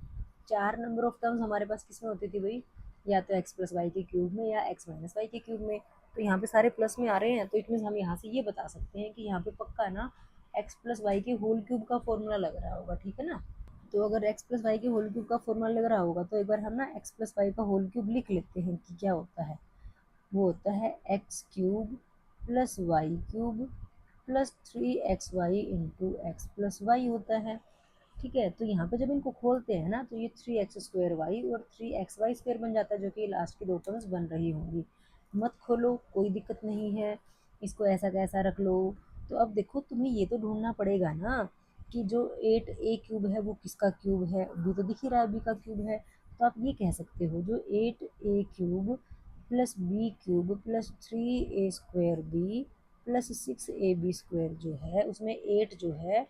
4 नंबर ऑफ टर्म्स हमारे पास किस में होती थी भाई, या तो x प्लस वाई के क्यूब में या x माइनस वाई के क्यूब में। तो यहाँ पे सारे प्लस में आ रहे हैं, तो इट मीन्स हम यहाँ से ये बता सकते हैं कि यहाँ पे पक्का ना x प्लस वाई के होल क्यूब का फॉर्मूला लग रहा होगा। ठीक है ना, तो अगर x प्लस वाई के होल क्यूब का फॉर्मूला लग रहा होगा तो एक बार हम ना x प्लस वाई का होल क्यूब लिख लेते हैं कि क्या होता है। वो होता है x cube plus y cube plus 3xy into x plus y होता है। ठीक है, तो यहाँ पे जब इनको खोलते हैं ना तो ये 3x² वाई और 3xy² बन जाता है, जो कि लास्ट की दो टर्म्स बन रही होंगी। मत खोलो, कोई दिक्कत नहीं है, इसको ऐसा कैसा रख लो। तो अब देखो तुम्हें ये तो ढूंढना पड़ेगा ना कि जो 8a³ है वो किसका क्यूब है, भी तो दिख ही रहा है b का क्यूब है। तो आप ये कह सकते हो जो 8a³ plus b cube plus 3a² b plus 6ab² जो है उसमें 8 जो है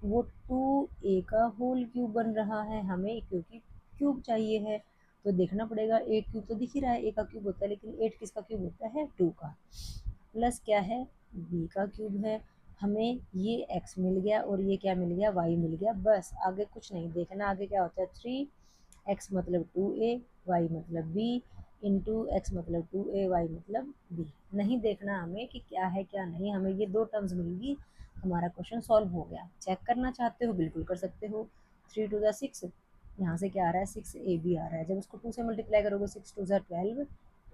वो 2a का होल क्यूब बन रहा है हमें, क्योंकि क्यूब चाहिए है। तो देखना पड़ेगा, 8 क्यूब तो दिख ही रहा है, a का क्यूब होता है, लेकिन 8 किसका क्यूब होता है, 2 का। प्लस क्या है, b का क्यूब है। हमें ये x मिल गया और ये क्या मिल गया, y मिल गया। बस आगे कुछ नहीं देखना, आगे क्या होता है, 3x मतलब 2a, y मतलब b इंटू एक्स मतलब 2a, y मतलब b। नहीं देखना हमें कि क्या है क्या नहीं, हमें ये दो टर्म्स मिलेगी, हमारा क्वेश्चन सॉल्व हो गया। चेक करना चाहते हो बिल्कुल कर सकते हो। 3 टू द 6, यहाँ से क्या आ रहा है, 6ab आ रहा है। जब उसको 2 से मल्टीप्लाई करोगे 6 टू ज़ा 12,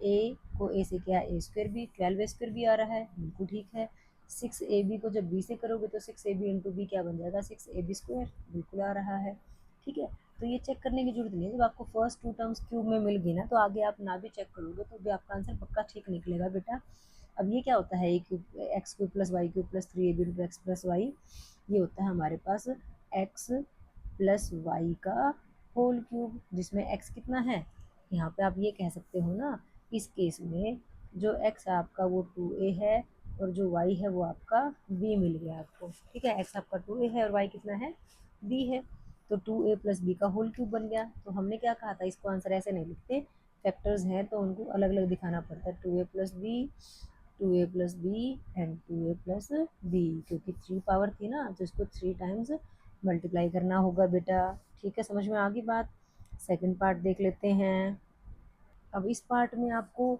a को a से क्या, a² b, 12a² b आ रहा है, बिल्कुल ठीक है। 6ab को जब b से करोगे तो 6ab इंटू b क्या बन जाएगा, 6ab², बिल्कुल आ रहा है। ठीक है, तो ये चेक करने की जरूरत नहीं है, जब आपको फर्स्ट 2 टर्म्स क्यूब में मिल गई ना तो आगे आप ना भी चेक करोगे तो भी आपका आंसर पक्का ठीक निकलेगा बेटा। अब ये क्या होता है, x cube plus y cube plus 3ab into x plus y, ये होता है हमारे पास एक्स प्लस वाई का होल क्यूब, जिसमें एक्स कितना है, यहाँ पे आप ये कह सकते हो ना, इस केस में जो एक्स है आपका वो 2a है और जो y है वो आपका b मिल गया आपको। ठीक है, x आपका 2a है और y कितना है, b है, तो 2a प्लस बी का होल क्यूब बन गया। तो हमने क्या कहा था, इसको आंसर ऐसे नहीं लिखते, फैक्टर्स हैं तो उनको अलग अलग दिखाना पड़ता है, 2a plus b, 2a plus b and 2a plus b, क्योंकि 3 पावर थी ना तो इसको 3 टाइम्स मल्टीप्लाई करना होगा बेटा। ठीक है, समझ में आ गई बात। सेकंड पार्ट देख लेते हैं। अब इस पार्ट में आपको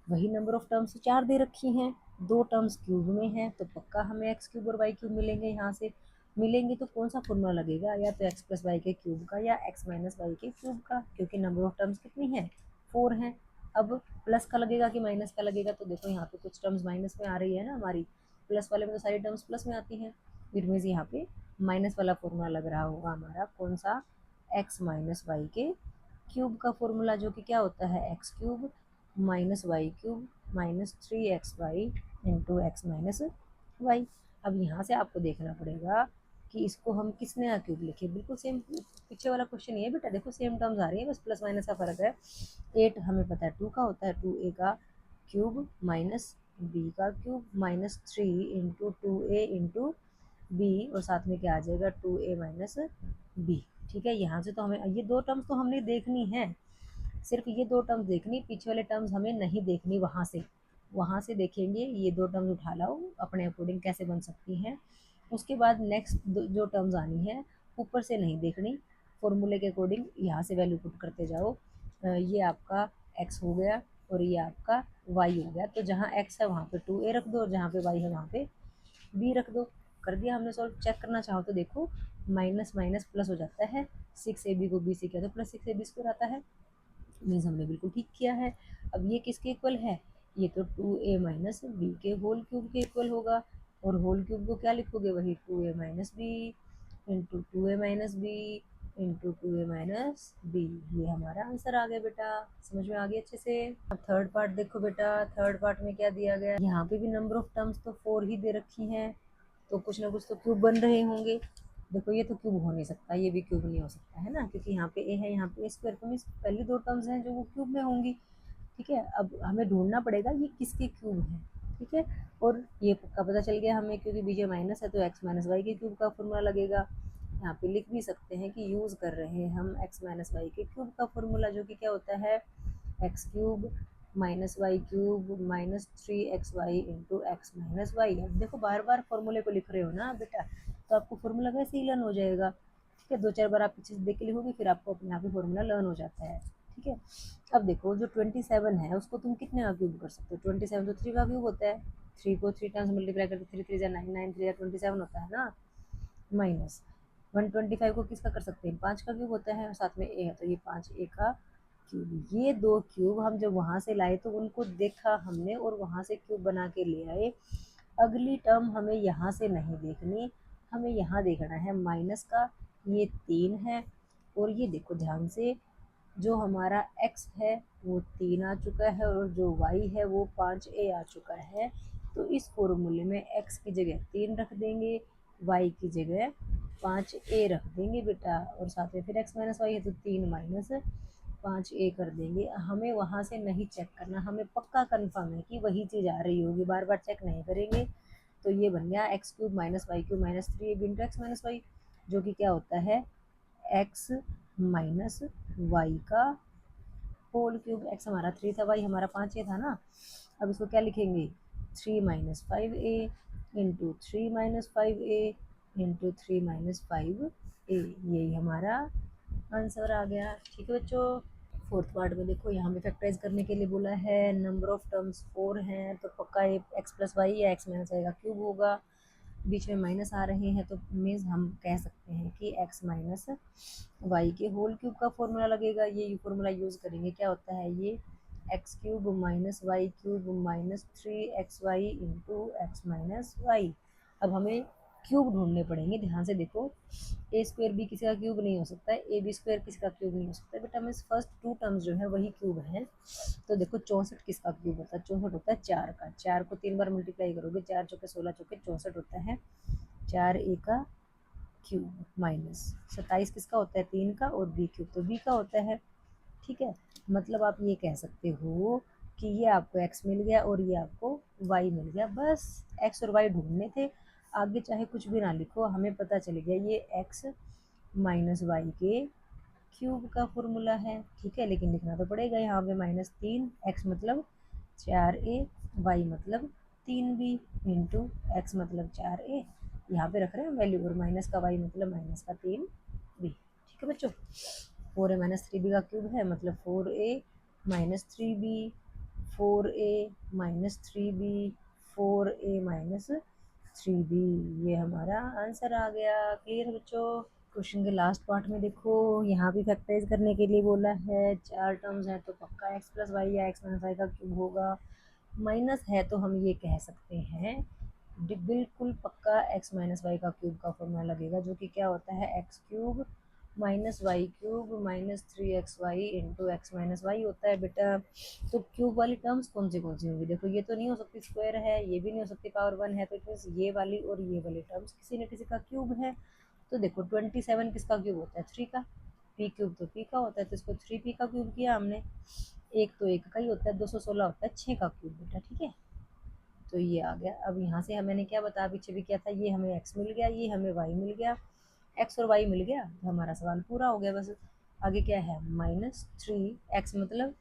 वही नंबर ऑफ टर्म्स 4 दे रखी हैं, 2 टर्म्स क्यूब में हैं, तो पक्का हमें एक्स क्यूब और वाई क्यूब मिलेंगे। यहाँ से मिलेंगे तो कौन सा फॉर्मूला लगेगा, या तो एक्स प्लस वाई के क्यूब का या एक्स माइनस वाई के क्यूब का, क्योंकि नंबर ऑफ टर्म्स कितनी है, 4 हैं। अब प्लस का लगेगा कि माइनस का लगेगा, तो देखो यहाँ पे कुछ टर्म्स माइनस में आ रही है ना हमारी, प्लस वाले में तो सारी टर्म्स प्लस में आती हैं, इट मीन्स यहाँ पे माइनस वाला फॉर्मूला लग रहा होगा हमारा, कौन सा, एक्स माइनस वाई के क्यूब का फॉर्मूला, जो कि क्या होता है x cube minus y cube minus 3xy into x minus y. अब यहाँ से आपको देखना पड़ेगा कि इसको हम किस नया क्यूब लिखे, बिल्कुल सेम पीछे वाला क्वेश्चन ये है बेटा, देखो सेम टर्म्स आ रही है, बस प्लस माइनस का फर्क है। 8 हमें पता है 2 का होता है, 2a का क्यूब माइनस b का cube minus 3 into 2a into b, और साथ में क्या आ जाएगा 2a माइनस b। ठीक है, यहाँ से तो हमें ये दो टर्म्स तो हमने देखनी है, सिर्फ ये दो टर्म्स देखनी, पीछे वाले टर्म्स हमें नहीं देखनी, वहाँ से देखेंगे, ये दो टर्म्स उठा लाओ अपने अकॉर्डिंग कैसे बन सकती हैं। उसके बाद नेक्स्ट जो टर्म्स आनी है ऊपर से नहीं देखनी, फॉर्मूले के अकॉर्डिंग यहाँ से वैल्यू पुट करते जाओ। ये आपका x हो गया और ये आपका y हो गया, तो जहाँ x है वहाँ पे 2a रख दो और जहाँ पे y है वहाँ पे b रख दो। कर दिया हमने सॉल्व। चेक करना चाहो तो देखो माइनस माइनस प्लस हो जाता है, 6ab को b से किया तो प्लस 6ab स्क्वायर आता है, मीन्स हमने बिल्कुल ठीक किया है। अब ये किसके इक्वल है, ये तो 2a माइनस बी के होल क्यूब के इक्वल होगा, और होल क्यूब को क्या लिखोगे, वही 2a minus b into 2a minus b into 2a minus b. ये हमारा आंसर आ गया बेटा, समझ में आ गया अच्छे से। अब थर्ड पार्ट देखो बेटा, थर्ड पार्ट में क्या दिया गया, यहाँ पे भी नंबर ऑफ टर्म्स तो 4 ही दे रखी हैं, तो कुछ ना कुछ तो क्यूब बन रहे होंगे। देखो ये तो क्यूब हो नहीं सकता, ये भी क्यूब नहीं हो सकता है ना, क्योंकि यहाँ पे ए है यहाँ पे ए स्क्वायर, तो मीन्स पहली दो टर्म्स हैं जो वो क्यूब में होंगी। ठीक है, अब हमें ढूंढना पड़ेगा ये किसके क्यूब है। ठीक है, और ये पक्का पता चल गया हमें, क्योंकि बीच में माइनस है तो एक्स माइनस वाई के क्यूब का फॉर्मूला लगेगा। यहाँ पे लिख भी सकते हैं कि यूज़ कर रहे हैं हम एक्स माइनस वाई के क्यूब का फॉर्मूला, जो कि क्या होता है x cube minus y cube minus 3xy into x minus y. अब देखो बार बार फॉर्मूले को लिख रहे हो ना बेटा, तो आपको फॉर्मूला वैसे ही लर्न हो जाएगा। ठीक है, 2-4 बार आप पीछे से देख के लिखोगे, फिर आपको अपने आप ही फॉर्मूला लर्न हो जाता है। ठीक है, अब देखो जो 27 है उसको तुम कितने का क्यूब कर सकते हो, 27 तो 3 का क्यूब होता है, 3 को 3 टाइम्स मल्टीप्लाई करके 3 3 9 9 3 27 होता है ना, माइनस 125 को किसका कर सकते हैं, 5 का क्यूब होता है, और साथ में ए है तो ये 5a का क्यूब। ये दो क्यूब हम जब वहाँ से लाए तो उनको देखा हमने और वहाँ से क्यूब बना के ले आए। अगली टर्म हमें यहाँ से नहीं देखनी, हमें यहाँ देखना है माइनस का, ये 3 है, और ये देखो ध्यान से जो हमारा x है वो 3 आ चुका है और जो y है वो 5a आ चुका है। तो इस फॉर्मूले में x की जगह 3 रख देंगे, y की जगह 5a रख देंगे बेटा, और साथ में फिर x माइनस वाई है तो 3 माइनस 5a कर देंगे। हमें वहाँ से नहीं चेक करना, हमें पक्का कन्फर्म है कि वही चीज़ आ रही होगी, बार बार चेक नहीं करेंगे। तो ये बन गया x cube minus y cube minus 3ab into x minus y, जो कि क्या होता है एक्स माइनस वाई का होल क्यूब। एक्स हमारा 3 था, वाई हमारा 5a था ना। अब इसको क्या लिखेंगे 3 minus 5a into 3 minus 5a into 3 minus 5a, यही हमारा आंसर आ गया। ठीक है बच्चों, फोर्थ पार्ट में देखो यहाँ पे फैक्टराइज करने के लिए बोला है, नंबर ऑफ टर्म्स 4 हैं, तो पक्का ये एक्स प्लस वाई या एक्स माइनस वाई का क्यूब होगा। बीच में माइनस आ रहे हैं तो मीन्स हम कह सकते हैं कि एक्स माइनस वाई के होल क्यूब का फॉर्मूला लगेगा, ये फॉर्मूला यूज़ करेंगे। क्या होता है ये x cube minus y cube minus 3xy into x minus y. अब हमें क्यूब ढूंढने पड़ेंगे, ध्यान से देखो, ए स्क्वायर भी किसी का क्यूब नहीं हो सकता है, ए बी स्क्वायर किसी का क्यूब नहीं हो सकता है बेटा, मीन्स फर्स्ट टू टर्म्स जो है वही क्यूब है। तो देखो 64 किसका क्यूब होता है, 64 होता है 4 का, 4 को 3 बार मल्टीप्लाई करोगे, 4 चौके 16 चौके 64 होता है 4a का क्यूब माइनस 27 किसका होता है 3 का, और b क्यूब तो b का होता है। ठीक है, मतलब आप ये कह सकते हो कि ये आपको x मिल गया और ये आपको y मिल गया, बस x और y ढूंढने थे, आगे चाहे कुछ भी ना लिखो, हमें पता चल गया ये x माइनस वाई के क्यूब का फॉर्मूला है। ठीक है, लेकिन लिखना तो पड़ेगा यहाँ पे -3, x मतलब 4a, y मतलब 3b इंटू एक्स मतलब 4a, यहाँ पे रख रहे हैं वैल्यू, और माइनस का y मतलब माइनस का 3b। ठीक है बच्चों, 4a माइनस 3b का क्यूब है, मतलब 4a minus 3b, 4a minus 3b, 4a minus 3b, ये हमारा आंसर आ गया। क्लियर है बच्चों। क्वेश्चन के लास्ट पार्ट में देखो, यहाँ भी फैक्टराइज करने के लिए बोला है, 4 टर्म्स हैं तो पक्का x प्लस वाई या x माइनस वाई का क्यूब होगा। माइनस है तो हम ये कह सकते हैं बिल्कुल पक्का x माइनस वाई का क्यूब का फॉर्मूला लगेगा, जो कि क्या होता है x cube minus y cube minus 3xy into x minus y होता है बेटा। तो क्यूब वाली टर्म्स कौन सी होंगी, देखो ये तो नहीं हो सकती स्क्वायर है, ये भी नहीं हो सकती पावर 1 है, तो इट मीन्स ये वाली और ये वाली टर्म्स किसी न किसी का क्यूब है। तो देखो 27 किसका क्यूब होता है, 3 का, पी क्यूब तो पी का होता है, तो इसको 3p का क्यूब किया हमने। एक तो एक का ही होता है, 216 होता है 6 का क्यूब बेटा, ठीक है। तो ये आ गया। अब यहाँ से मैंने क्या बताया, पीछे भी क्या था, ये हमें x मिल गया, ये हमें y मिल गया, x और y मिल गया, तो हमारा सवाल पूरा हो गया। बस आगे क्या है, -3x मतलब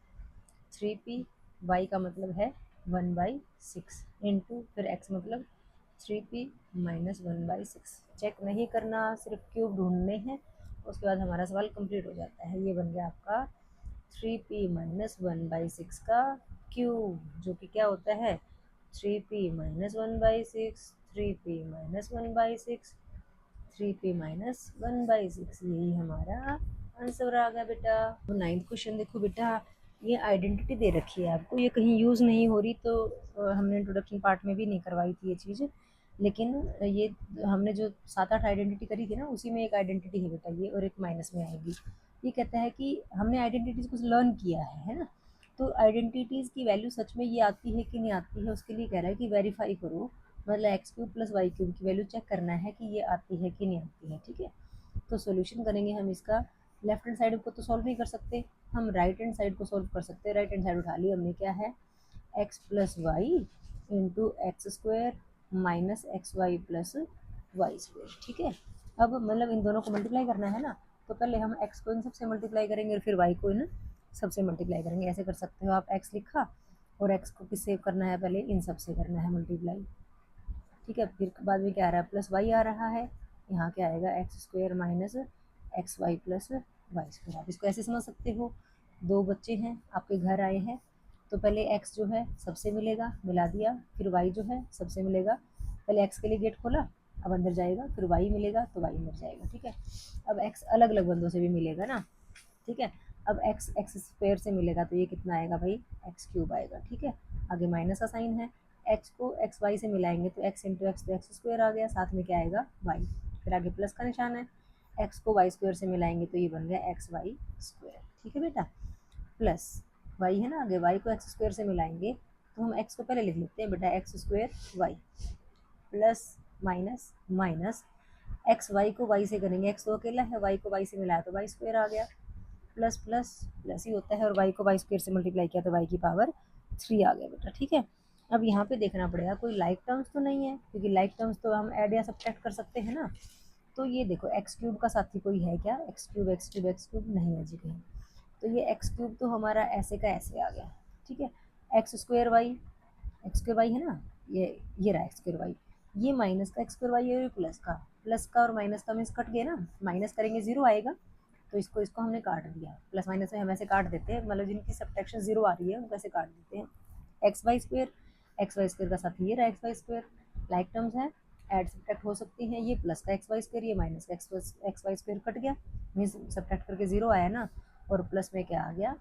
3p, y का मतलब है 1/6 इंटू फिर x मतलब 3p माइनस 1/6। चेक नहीं करना, सिर्फ क्यूब ढूंढने हैं, उसके बाद हमारा सवाल कंप्लीट हो जाता है। ये बन गया आपका 3p माइनस 1/6 का क्यूब, जो कि क्या होता है 3p minus 1/6, 3p minus 1/6, 3p minus 1/6, यही हमारा आंसर आ गया बेटा। तो 9th क्वेश्चन देखो बेटा, ये आइडेंटिटी दे रखी है आपको, ये कहीं यूज़ नहीं हो रही, तो हमने इंट्रोडक्शन पार्ट में भी नहीं करवाई थी ये चीज़, लेकिन ये हमने जो 7-8 आइडेंटिटी करी थी ना, उसी में एक आइडेंटिटी है बेटा ये, और एक माइनस में आएगी। ये कहता है कि हमने आइडेंटिटीज कुछ लर्न किया है ना, तो आइडेंटिटीज़ की वैल्यू सच में ये आती है कि नहीं आती है, उसके लिए कह रहा है कि वेरीफाई करो, मतलब x cube plus y cube की वैल्यू चेक करना है कि ये आती है कि नहीं आती है, ठीक है। तो सॉल्यूशन करेंगे हम इसका, लेफ्ट हैंड साइड को तो सॉल्व नहीं कर सकते, हम राइट हैंड साइड को सॉल्व कर सकते हैं। राइट हैंड साइड उठा ली हमने, क्या है x plus y into x square minus x y plus y square, ठीक है। अब मतलब इन दोनों को मल्टीप्लाई करना है ना, तो पहले हम एक्स को इन सबसे मल्टीप्लाई करेंगे और फिर वाई को इन सबसे मल्टीप्लाई करेंगे। ऐसे कर सकते हो आप, एक्स लिखा और एक्स को किससे करना है, पहले इन सबसे करना है मल्टीप्लाई, ठीक है। फिर बाद में क्या आ रहा है, प्लस वाई आ रहा है, यहाँ क्या आएगा x square minus x y plus y square. आप इसको ऐसे समझ सकते हो, दो बच्चे हैं आपके घर आए हैं, तो पहले एक्स जो है सबसे मिलेगा, मिला दिया, फिर वाई जो है सबसे मिलेगा, पहले एक्स के लिए गेट खोला, अब अंदर जाएगा, फिर वाई मिलेगा तो वाई अंदर जाएगा, ठीक है। अब एक्स अलग अलग बंदों से भी मिलेगा ना, ठीक है। अब एक्स एक्स स्क्वायर से मिलेगा तो ये कितना आएगा भाई, एक्स क्यूब आएगा, ठीक है। आगे माइनस का साइन है, एक्स को एक्स वाई से मिलाएंगे तो एक्स इंटू एक्स तो एक्स स्क्वायर आ गया, साथ में क्या आएगा वाई, फिर आगे प्लस का निशान है, एक्स को वाई स्क्वायर से मिलाएंगे तो ये बन गया एक्स वाई स्क्वायर, ठीक है बेटा। प्लस वाई है ना, आगे वाई को एक्स स्क्वायर से मिलाएंगे तो हम एक्स को पहले लिख लेते हैं बेटा, x square y plus minus minus x y को वाई से करेंगे, एक्स तो अकेला है, वाई को वाई से मिलाया तो वाई स्क्वायर आ गया, प्लस प्लस प्लस ही होता है, और वाई को वाई स्क्वायर से मल्टीप्लाई किया तो वाई की पावर 3 आ गया बेटा, ठीक है। अब यहाँ पे देखना पड़ेगा कोई लाइक टर्म्स तो नहीं है, क्योंकि लाइक टर्म्स तो हम ऐड या सब्ट्रैक्ट कर सकते हैं ना। तो ये देखो एक्स क्यूब का साथी कोई है क्या, x cube x cube x cube नहीं है जी कहीं, तो ये एक्स क्यूब तो हमारा ऐसे का ऐसे आ गया, ठीक है। X square y, x square y है ना, ये रहा एक्स स्क्वायर वाई, ये माइनस का एक्स स्क्वायर वाई है, प्लस का और माइनस का मीन्स कट गए ना, माइनस करेंगे जीरो आएगा, तो इसको हमने काट दिया, प्लस माइनस में हम ऐसे काट देते हैं, मतलब जिनकी सब्ट्रैक्शन जीरो आ रही है उनको ऐसे काट देते हैं। एक्स वाई स्क्वायर का साथ ये रहा x y square, like terms है, ऐड सब्ट्रैक्ट हो सकती हैं, ये प्लस का एक्स वाई स्क्वायर, ये माइनस का एक्स वाई स्क्वायर कट गया, मीन्स सब्ट्रैक्ट करके जीरो आया ना, और प्लस में क्या आ गया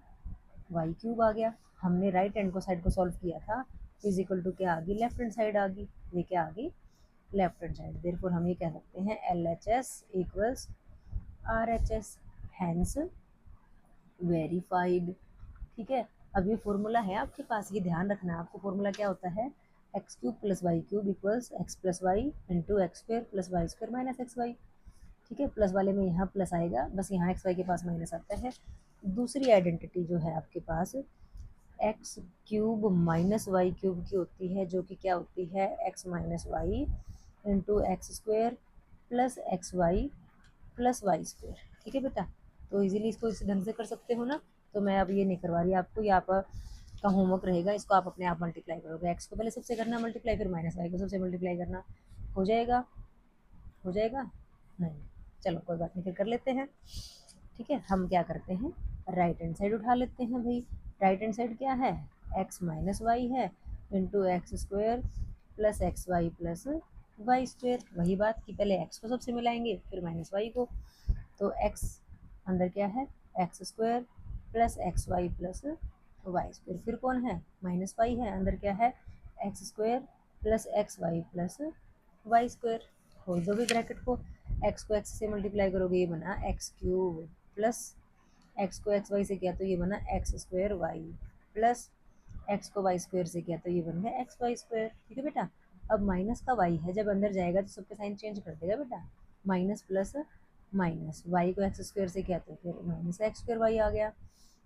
वाई क्यूब आ गया। हमने राइट हैंड को साइड को सॉल्व किया था, इज इक्वल टू क्या आ गई, लेफ्ट हैंड साइड आ गई, ये क्या आ गई लेफ्ट हैंड साइड, देयरफॉर हम ये कह सकते हैं L H S equals R H S, hence verified, ठीक है। अब ये फॉर्मूला है आपके पास, ये ध्यान रखना है आपको, फॉर्मूला क्या होता है, x cube plus y cube equals x plus y into x square plus y square minus x y, ठीक है। प्लस वाले में यहाँ प्लस आएगा, बस यहाँ एक्स वाई के पास माइनस आता है। दूसरी आइडेंटिटी जो है आपके पास x cube minus y cube की होती है, जो कि क्या होती है x minus y into x square plus x y plus y square, ठीक है बेटा। तो इजीली इसको इस ढंग से कर सकते हो ना, तो मैं अब ये नहीं करवा रही आपको, ये आपका होमवर्क रहेगा, इसको आप अपने आप मल्टीप्लाई करोगे, एक्स को पहले सबसे करना मल्टीप्लाई, फिर माइनस वाई को सबसे मल्टीप्लाई करना, हो जाएगा, हो जाएगा नहीं, चलो कोई बात नहीं, फिर कर लेते हैं, ठीक है। हम क्या करते हैं, राइट हैंड साइड उठा लेते हैं भाई, राइट हैंड साइड क्या है एक्स माइनस वाई है into x square plus x y plus y square, वही बात कि पहले एक्स को सबसे मिलाएंगे फिर माइनस वाई को, तो एक्स अंदर क्या है x square plus x y plus y square, फिर कौन है माइनस वाई है, अंदर क्या है x square plus x y plus y square, खोल दो भी ब्रैकेट को, एक्स को एक्स से मल्टीप्लाई करोगे ये बना एक्स क्यूब, प्लस एक्स को एक्स वाई से किया तो ये बना x square y, plus x को वाई स्क्वायर से किया तो ये बन गया एक्स वाई स्क्वायर। ठीक है बेटा, अब माइनस का वाई है, जब अंदर जाएगा तो सबके साइन चेंज कर देगा बेटा, माइनस प्लस माइनस, वाई को एक्स स्क्वायर से किया तो फिर माइनस एक्स स्क्वायर वाई आ गया,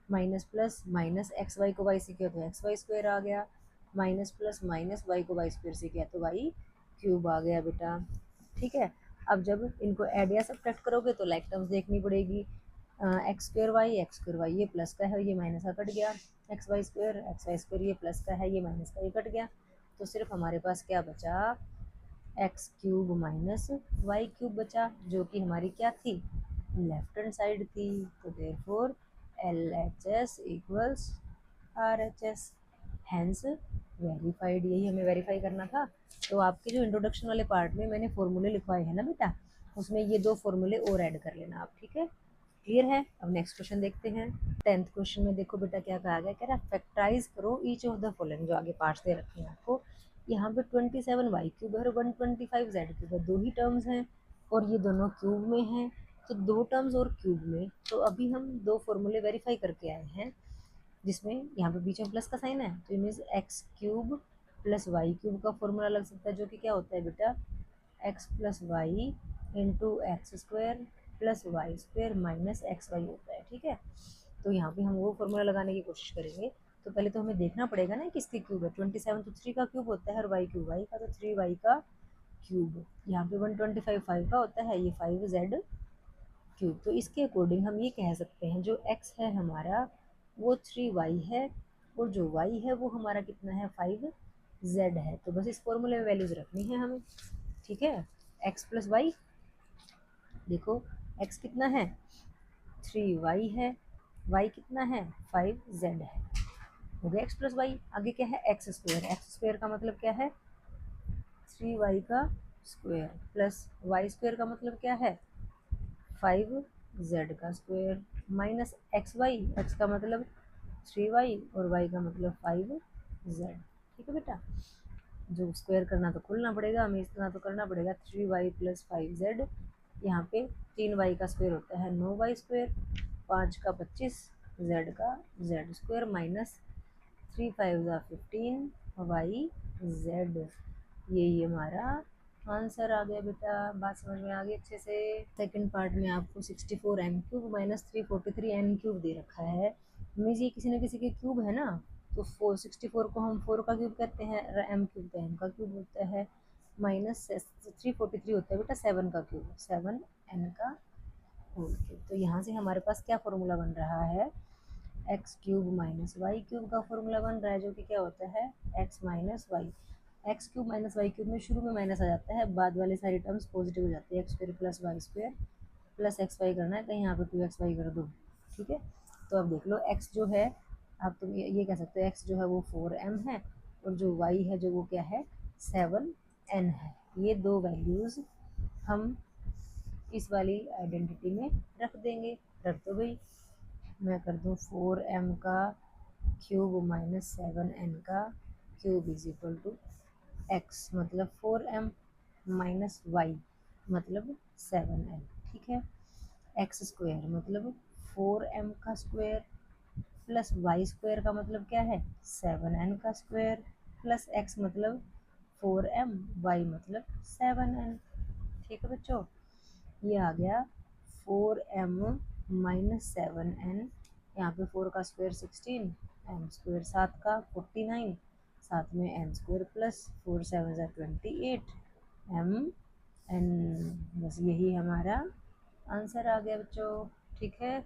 minus plus minus x y को वाई से किया तो एक्स वाई स्क्वायर आ गया, माइनस प्लस माइनस वाई को वाई स्क्वायर से किया तो वाई क्यूब आ गया बेटा। ठीक है, अब जब इनको ऐड या सब्ट्रैक्ट करोगे तो लाइक टर्म्स देखनी पड़ेगी, एक्स स्क्वायर वाई ये प्लस का है ये माइनस का कट गया, एक्स वाई स्क्वायर ये प्लस का है ये माइनस का ये कट गया, तो सिर्फ हमारे पास क्या बचा, x cube minus y cube बचा, जो कि हमारी क्या थी, लेफ्ट हैंड साइड थी। तो therefore L H S equals R H S, hence verified, यही हमें वेरीफाई करना था। तो आपके जो इंट्रोडक्शन वाले पार्ट में मैंने फॉर्मूले लिखवाए हैं ना बेटा, उसमें ये दो फॉर्मूले और ऐड कर लेना आप। ठीक है, क्लियर है। अब नेक्स्ट क्वेश्चन देखते हैं। 10th क्वेश्चन में देखो बेटा क्या कहा गया, कह रहा है फैक्टराइज करो ईच ऑफ द फॉलोइंग, जो आगे पार्ट्स दे रखे हैं आपको, यहाँ पे 27 वाई क्यूब है और 125 जेड क्यूब है, दो ही टर्म्स हैं और ये दोनों क्यूब में हैं, तो दो टर्म्स और क्यूब में, तो अभी हम दो फॉर्मूले वेरीफाई करके आए हैं, जिसमें यहाँ पे बीच में प्लस का साइन है, तो ये means x cube plus y cube का फॉर्मूला लग सकता है, जो कि क्या होता है बेटा, x plus y into x square plus y square minus x y होता है। ठीक है, तो यहाँ पे हम वो फॉर्मूला लगाने की कोशिश करेंगे। तो पहले तो हमें देखना पड़ेगा ना किसकी क्यूब है, 27 तो 3 का क्यूब होता है और वाई क्यूब वाई का, तो 3 वाई का क्यूब, यहाँ पे 125 5 का होता है, ये 5 जेड क्यूब, तो इसके अकॉर्डिंग हम ये कह सकते हैं जो x है हमारा वो 3y है और जो y है वो हमारा कितना है 5z है। तो बस इस फॉर्मूले में वैल्यूज रखनी है हमें। ठीक है, x प्लस वाई, देखो x कितना है 3y है, y कितना है 5z है, हो गया x प्लस वाई। आगे क्या है एक्स स्क्वायर का मतलब क्या है 3y का स्क्वायर प्लस वाई स्क्वायर का मतलब क्या है 5z का square minus x y, x का मतलब 3y और y का मतलब 5z। ठीक है बेटा, जो स्क्वायर करना तो खोलना पड़ेगा हमें, इतना तो करना पड़ेगा 3y प्लस 5z, यहाँ पे 3y का स्क्वायर होता है 9y स्क्वायर, 5 का 25, z का z स्क्वायर माइनस 3 5 15 yz, यही हमारा आंसर आ गया बेटा। बात समझ में आ गई अच्छे से। सेकंड पार्ट में आपको 64 m cube minus 343 n cube दे रखा है, मीन्स ये किसी न किसी के क्यूब है ना, तो 64 को हम 4 का क्यूब कहते हैं, एम क्यूब तो एम का क्यूब होता है, माइनस 343 होता है बेटा 7 का क्यूब, 7 एन का होल क्यूब। तो यहाँ से हमारे पास क्या फॉर्मूला बन रहा है, x cube minus y cube का फॉर्मूला बन रहा है, जो कि क्या होता है x minus y, x cube minus y cube में शुरू में माइनस आ जाता है, बाद वाले सारी टर्म्स पॉजिटिव हो जाती है, x square plus y square plus x y करना है, कहीं यहाँ पे 2xy कर दो। ठीक है, तो अब देख लो x जो है, आप तुम ये कह सकते हो x जो है वो 4m है और जो y है जो वो क्या है 7n है। ये दो वैल्यूज़ हम इस वाली आइडेंटिटी में रख देंगे, रख दो भाई, मैं कर दूँ 4m का क्यूब माइनस 7n का cube is equal to x मतलब 4m माइनस y मतलब 7n। ठीक है, एक्स स्क्वायर मतलब 4m का स्क्वायर प्लस वाई स्क्वायर का मतलब क्या है 7n का स्क्वायर प्लस x मतलब 4m, y मतलब 7n। ठीक है बच्चों, ये आ गया 4m माइनस 7n, यहाँ पे 4 का स्क्वायर 16, m स्क्वायर 7 का 49, साथ में n square plus 4 7 28 m n, बस यही हमारा आंसर आ गया बच्चों। ठीक है।